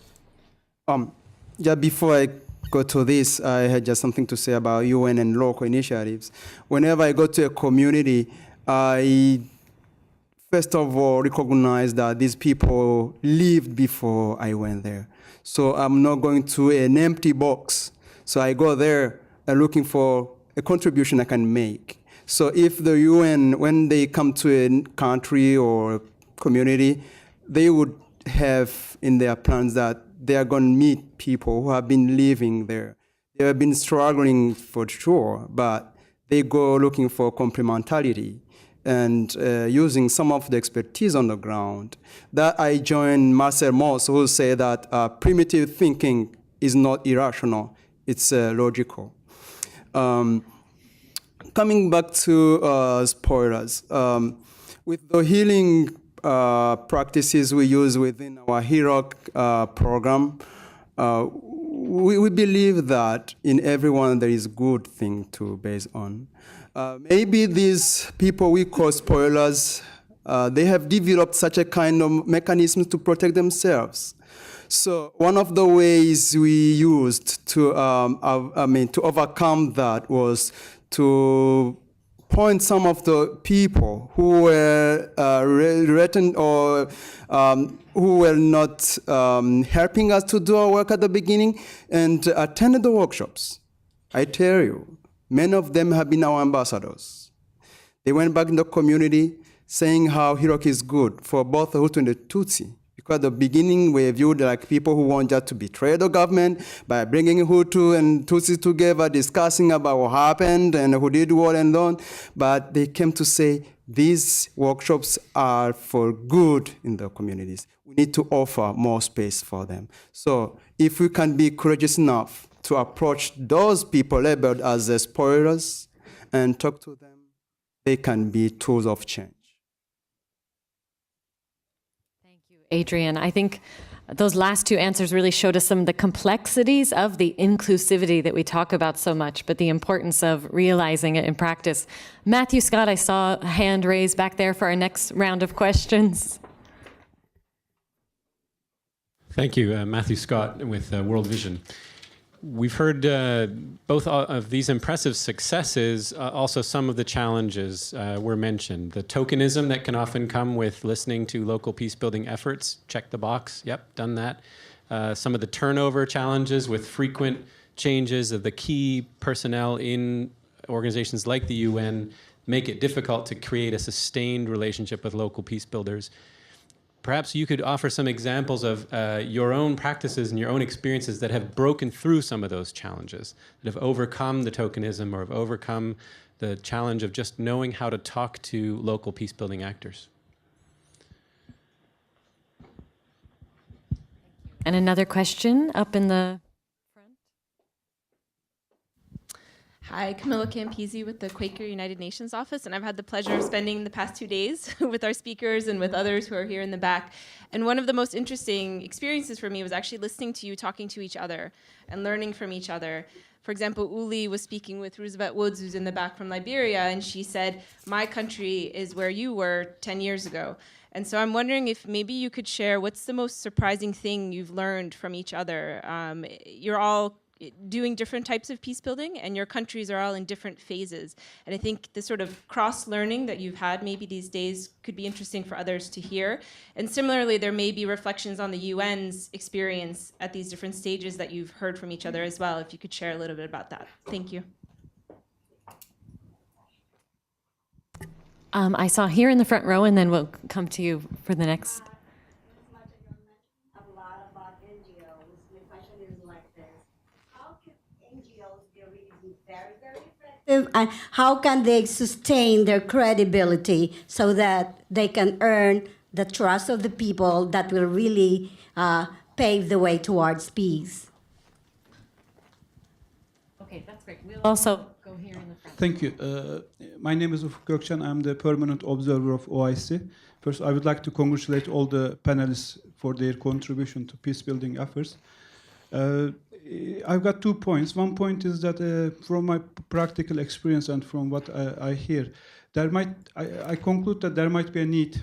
Before I go to this, I had just something to say about UN and local initiatives. Whenever I go to a community, I first of all recognize that these people lived before I went there. So I'm not going to an empty box. So I go there looking for a contribution I can make. So if the UN, when they come to a country or community, they would have in their plans that they are going to meet people who have been living there. They have been struggling for sure, but they go looking for complementarity and using some of the expertise on the ground. That I join Marcel Mauss, who say that primitive thinking is not irrational. It's logical. Coming back to spoilers, with the healing practices we use within our HEROC program, we believe that in everyone there is good thing to base on. Maybe these people we call spoilers, they have developed such a kind of mechanism to protect themselves. So one of the ways we used to overcome that was to point some of the people who were written or who were not helping us to do our work at the beginning and attended the workshops. I tell you, many of them have been our ambassadors. They went back in the community saying how HEROC is good for both the Hutu and the Tutsi. Because at the beginning, we viewed like people who want just to betray the government by bringing Hutu and Tutsi together, discussing about what happened and who did what and on. But they came to say these workshops are for good in the communities. We need to offer more space for them. So if we can be courageous enough to approach those people labeled as the spoilers and talk to them, they can be tools of change. Adrian, I think those last two answers really showed us some of the complexities of the inclusivity that we talk about so much, but the importance of realizing it in practice. Matthew Scott, I saw a hand raised back there for our next round of questions. Thank you, Matthew Scott with World Vision. We've heard both of these impressive successes, also some of the challenges were mentioned. The tokenism that can often come with listening to local peace-building efforts, check the box, yep, done that. Some of the turnover challenges with frequent changes of the key personnel in organizations like the UN make it difficult to create a sustained relationship with local peace builders. Perhaps you could offer some examples of your own practices and your own experiences that have broken through some of those challenges, that have overcome the tokenism or have overcome the challenge of just knowing how to talk to local peace-building actors. And another question up in the front. Hi, Camilla Campisi with the Quaker United Nations office, and I've had the pleasure of spending the past 2 days with our speakers and with others who are here in the back. And one of the most interesting experiences for me was actually listening to you talking to each other and learning from each other. For example, Uli was speaking with Roosevelt Woods, who's in the back from Liberia, and she said, my country is where you were 10 years ago. And so I'm wondering if maybe you could share what's the most surprising thing you've learned from each other. You're all doing different types of peace building, and your countries are all in different phases. And I think the sort of cross-learning that you've had maybe these days could be interesting for others to hear. And similarly, there may be reflections on the UN's experience at these different stages that you've heard from each other as well, if you could share a little bit about that. Thank you. I saw here in the front row, and then we'll come to you for the next. And how can they sustain their credibility so that they can earn the trust of the people that will really pave the way towards peace? Okay, that's great. We'll also go here in the front. Thank you. My name is Ufuk Gökçen. I'm the permanent observer of OIC. First, I would like to congratulate all the panelists for their contribution to peace-building efforts. I've got 2 points. One point is that from my practical experience and from what I hear, I conclude that there might be a need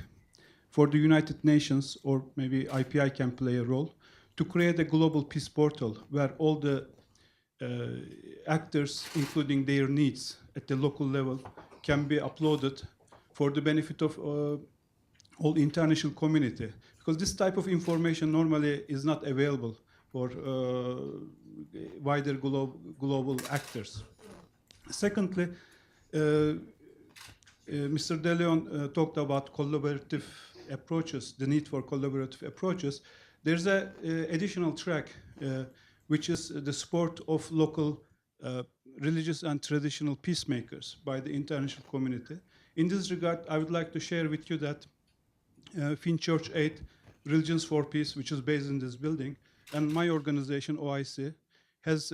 for the United Nations, or maybe IPI can play a role, to create a global peace portal where all the actors, including their needs at the local level, can be uploaded for the benefit of all international community. Because this type of information normally is not available for wider global actors. Secondly, Mr. De Leon talked about collaborative approaches, the need for collaborative approaches. There's an additional track, which is the support of local religious and traditional peacemakers by the international community. In this regard, I would like to share with you that Finchurch 8, Religions for Peace, which is based in this building, and my organization, OIC, has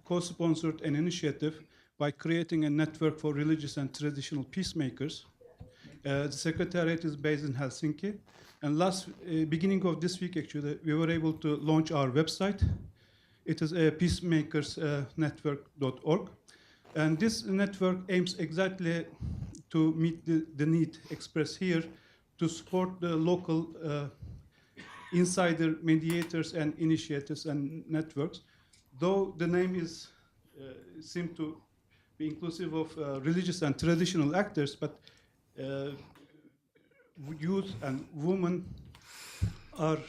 co-sponsored an initiative by creating a network for religious and traditional peacemakers. The secretariat is based in Helsinki. And beginning of this week, actually, we were able to launch our website. It is peacemakersnetwork.org. And this network aims exactly to meet the need expressed here to support the local insider mediators and initiators and networks. Though the name is seems to be inclusive of religious and traditional actors, but youth and women are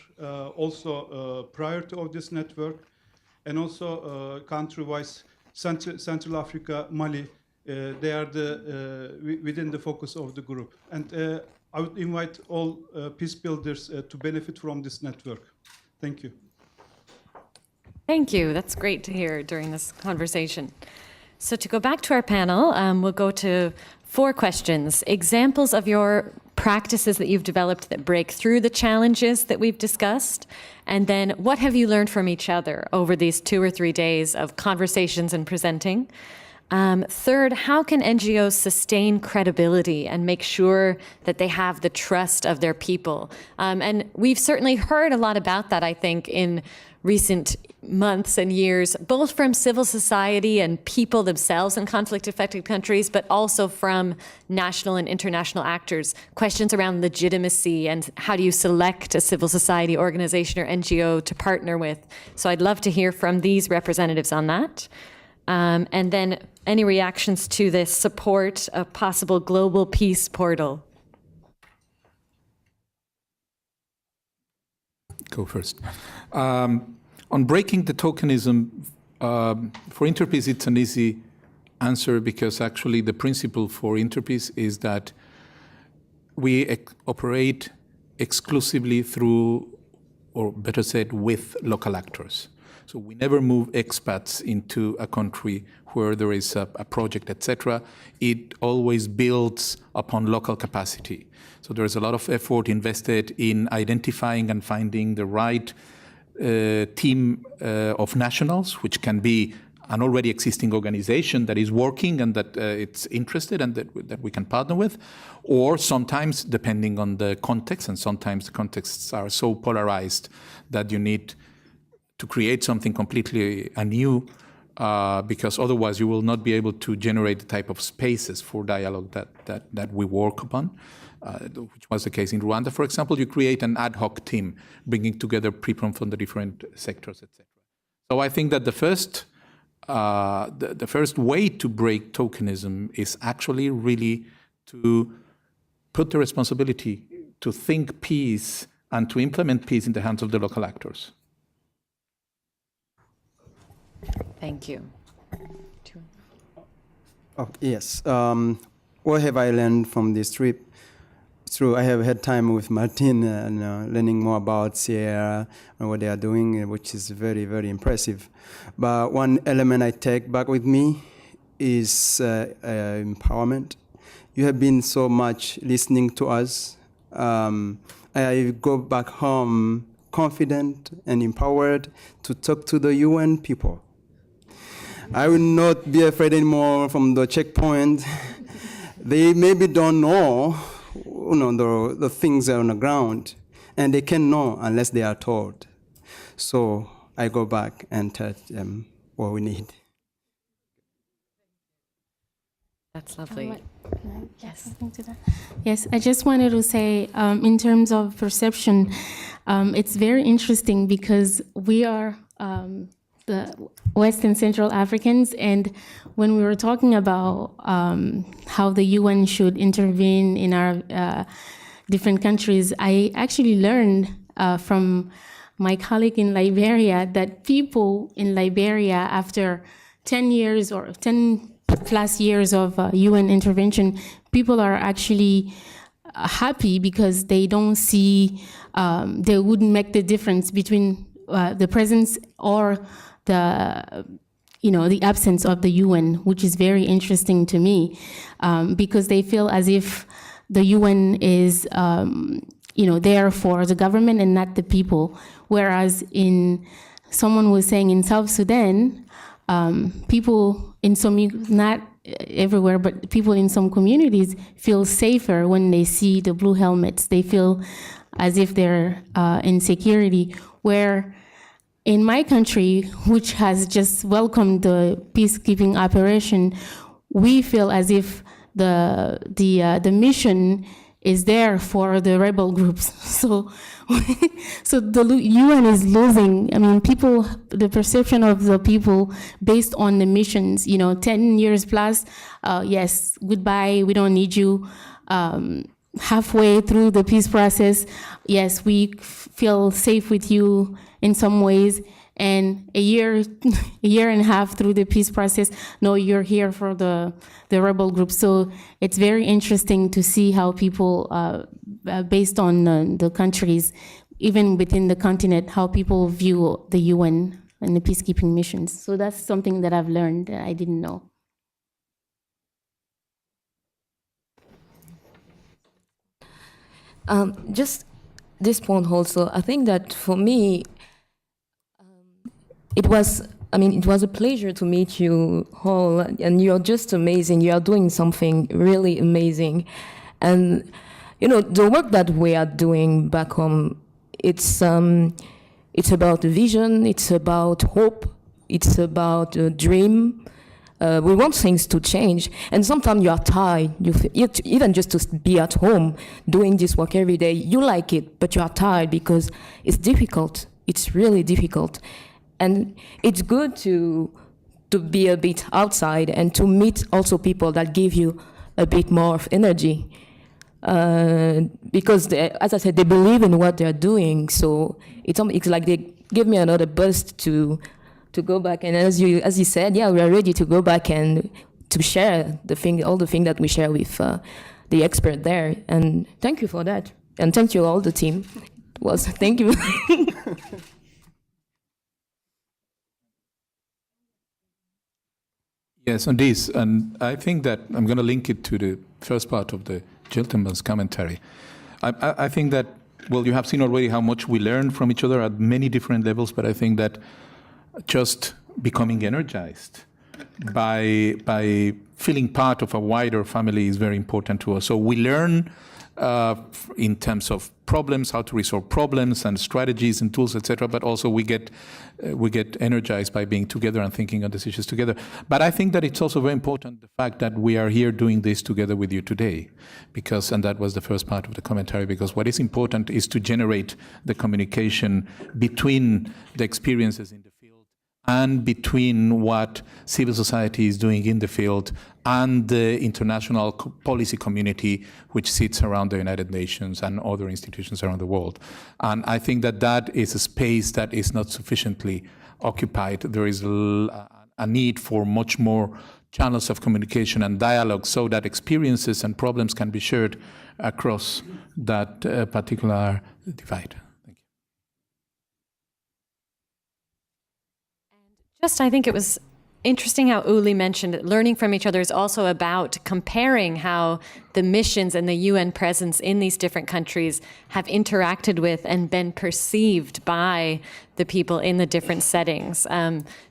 also priority of this network, and also country-wise, Central Africa, Mali, they are within the focus of the group. And I would invite all peace builders to benefit from this network. Thank you. Thank you. That's great to hear during this conversation. So to go back to our panel, we'll go to 4 questions. Examples of your practices that you've developed that break through the challenges that we've discussed, and then what have you learned from each other over these 2 or 3 days of conversations and presenting? Third, how can NGOs sustain credibility and make sure that they have the trust of their people? And we've certainly heard a lot about that, I think, in recent months and years, both from civil society and people themselves in conflict-affected countries, but also from national and international actors. Questions around legitimacy and how do you select a civil society organization or NGO to partner with. So I'd love to hear from these representatives on that. And then any reactions to this support a possible global peace portal? Go first. On breaking the tokenism, for Interpeace, it's an easy answer because actually the principle for Interpeace is that we operate exclusively through, or better said, with local actors. So we never move expats into a country where there is a project, etc. It always builds upon local capacity. So there's a lot of effort invested in identifying and finding the right team of nationals, which can be an already existing organization that is working and that it's interested and that we can partner with, or sometimes depending on the context, and sometimes the contexts are so polarized that you need to create something completely anew, because otherwise you will not be able to generate the type of spaces for dialogue that we work upon, which was the case in Rwanda, for example. You create an ad hoc team bringing together people from the different sectors, etc. So I think that the first way to break tokenism is actually really to put the responsibility to think peace and to implement peace in the hands of the local actors. Thank you. Oh, yes. What have I learned from this trip? It's true, I have had time with Martin and learning more about Sierra and what they are doing, which is very, very impressive. But one element I take back with me is empowerment. You have been so much listening to us. I go back home confident and empowered to talk to the UN people. I will not be afraid anymore from the checkpoint. They maybe don't know, the things are on the ground, and they can't know unless they are told. So I go back and tell them what we need. That's lovely. Yes. Yes, I just wanted to say, in terms of perception, it's very interesting because we are the West and Central Africans, and when we were talking about how the UN should intervene in our different countries, I actually learned from my colleague in Liberia that people in Liberia, after 10 years or 10 plus years of UN intervention, people are actually happy because they don't see, they wouldn't make the difference between the presence or the absence of the UN, which is very interesting to me, because they feel as if the UN is, there for the government and not the people. Whereas someone was saying in South Sudan, people in some, not everywhere, but people in some communities feel safer when they see the blue helmets. They feel as if they're in security, where in my country, which has just welcomed the peacekeeping operation, we feel as if the mission is there for the rebel groups. So the UN is losing. I mean, the perception of the people based on the missions, 10 years plus, yes, goodbye, we don't need you. Halfway through the peace process, yes, we feel safe with you in some ways. And a year and a half through the peace process, no, you're here for the rebel group. So it's very interesting to see how people, based on the countries, even within the continent, how people view the UN and the peacekeeping missions. So that's something that I've learned that I didn't know. Just this point also, I think that for me, it was a pleasure to meet you all, and you're just amazing. You are doing something really amazing. And, the work that we are doing back home, it's about vision, it's about hope, it's about a dream. We want things to change, and sometimes you are tired. Even just to be at home doing this work every day, you like it, but you are tired because it's difficult. It's really difficult, and it's good to be a bit outside and to meet also people that give you a bit more of energy, because as I said, they believe in what they're doing. So it's like they give me another boost to go back, and as you said, yeah, we are ready to go back and to share all the thing that we share with the expert there. And thank you for that, and thank you all the team. Thank you. Yes, on this, and I think that I'm going to link it to the first part of the gentleman's commentary. I think that, well, you have seen already how much we learn from each other at many different levels, but I think that just becoming energized by feeling part of a wider family is very important to us. So we learn in terms of problems, how to resolve problems and strategies and tools, etc. But also we get energized by being together and thinking on decisions together. But I think that it's also very important the fact that we are here doing this together with you today, because, and that was the first part of the commentary, because what is important is to generate the communication between the experiences in the field and between what civil society is doing in the field and the international policy community which sits around the United Nations and other institutions around the world. And I think that that is a space that is not sufficiently occupied. There is a need for much more channels of communication and dialogue so that experiences and problems can be shared across that particular divide. I think it was interesting how Uli mentioned that learning from each other is also about comparing how the missions and the UN presence in these different countries have interacted with and been perceived by the people in the different settings.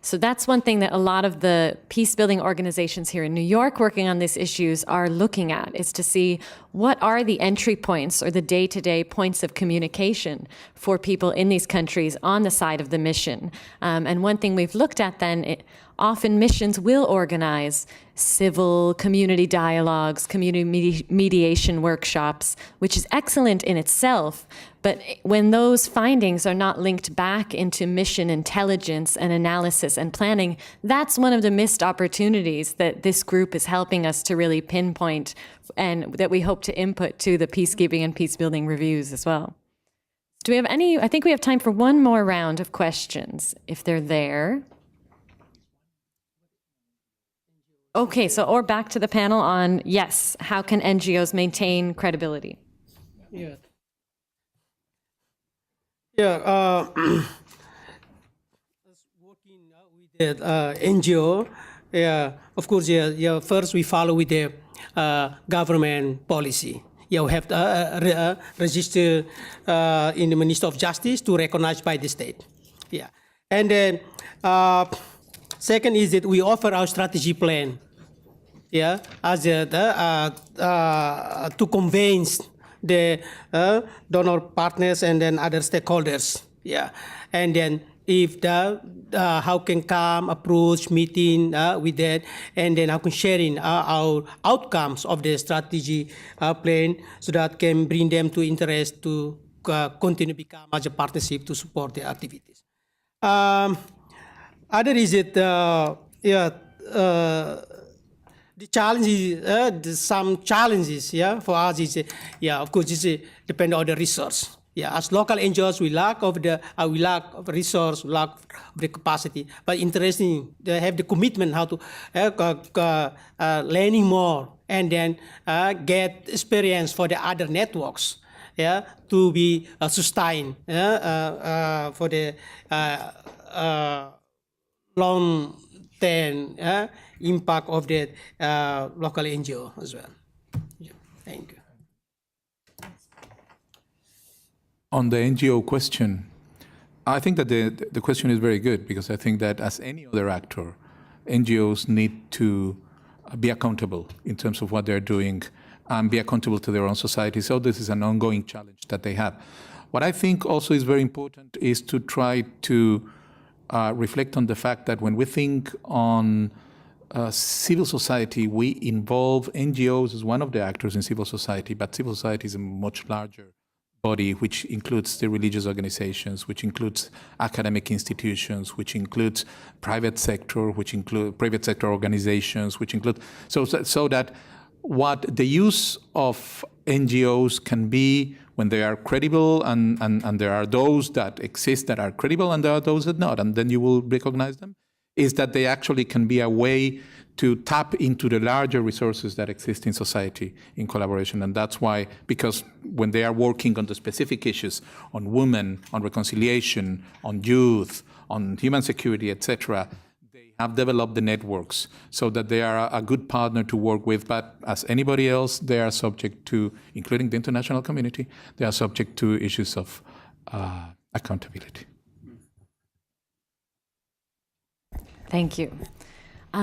So that's one thing that a lot of the peace-building organizations here in New York working on these issues are looking at, is to see what are the entry points or the day-to-day points of communication for people in these countries on the side of the mission. And one thing we've looked at then, often missions will organize civil community dialogues, community mediation workshops, which is excellent in itself. But when those findings are not linked back into mission intelligence and analysis and planning, that's one of the missed opportunities that this group is helping us to really pinpoint and that we hope to input to the peacekeeping and peacebuilding reviews as well. Do we have any? I think we have time for one more round of questions, if they're there. Okay, so or back to the panel on, yes, how can NGOs maintain credibility? Yeah. Working with the NGO, of course, first we follow with the government policy. You have to register in the Ministry of Justice to recognize by the state. Yeah, and then second is that we offer our strategy plan. Yeah, as to convince the donor partners and then other stakeholders. Yeah, and then if the how can come approach meeting with that, and then how can sharing our outcomes of the strategy plan so that can bring them to interest to continue become as a partnership to support the activities. Other is it the challenges, some challenges, for us is, of course, it depends on the resource. Yeah, as local NGOs, we lack of resource, lack of the capacity. But interesting, they have the commitment how to learning more and then get experience for the other networks. Yeah, to be sustained for the long-term impact of the local NGO as well. Yeah. Thank you. On the NGO question, I think that the question is very good, because I think that as any other actor, NGOs need to be accountable in terms of what they're doing and be accountable to their own society. So this is an ongoing challenge that they have. What I think also is very important is to try to reflect on the fact that when we think on civil society, we involve NGOs as one of the actors in civil society, but civil society is a much larger body, which includes the religious organizations, which includes academic institutions, which includes private sector, which include private sector organizations, which include, so that what the use of NGOs can be when they are credible, and there are those that exist that are credible and there are those that not, and then you will recognize them, is that they actually can be a way to tap into the larger resources that exist in society in collaboration. And that's why, because when they are working on the specific issues, on women, on reconciliation, on youth, on human security, etc., they have developed the networks so that they are a good partner to work with. But as anybody else, they are subject to, including the international community, they are subject to issues of Thank you.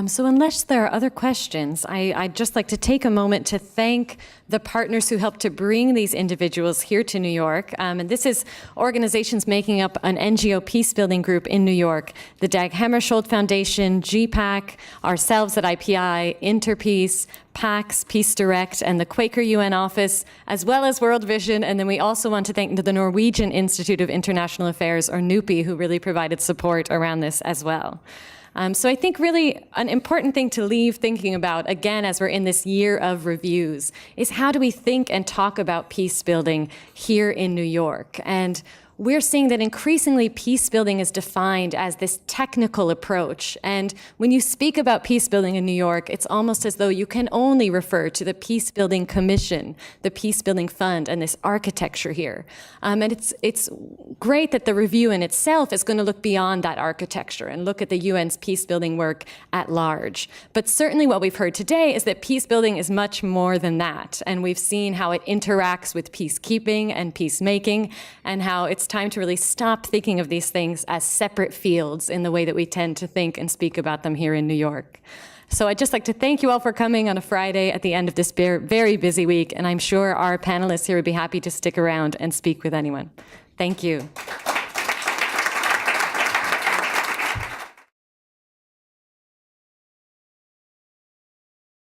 So unless there are other questions, I'd just like to take a moment to thank the partners who helped to bring these individuals here to New York. And this is organizations making up an NGO Peacebuilding Group in New York, the Dag Hammarskjöld Foundation, GPAC, ourselves at IPI, Interpeace, PAX, Peace Direct, and the Quaker UN office, as well as World Vision. And then we also want to thank the Norwegian Institute of International Affairs, or NUPI, who really provided support around this as well. So I think really an important thing to leave thinking about, again, as we're in this year of reviews, is how do we think and talk about peace building here in New York? And we're seeing that increasingly peace building is defined as this technical approach. And when you speak about peace building in New York, it's almost as though you can only refer to the Peace Building Commission, the Peace Building Fund, and this architecture here. And it's great that the review in itself is going to look beyond that architecture and look at the UN's peace building work at large. But certainly what we've heard today is that peace building is much more than that. And we've seen how it interacts with peacekeeping and peacemaking, and how it's time to really stop thinking of these things as separate fields in the way that we tend to think and speak about them here in New York. So I'd just like to thank you all for coming on a Friday at the end of this very busy week, and I'm sure our panelists here would be happy to stick around and speak with anyone. Thank you.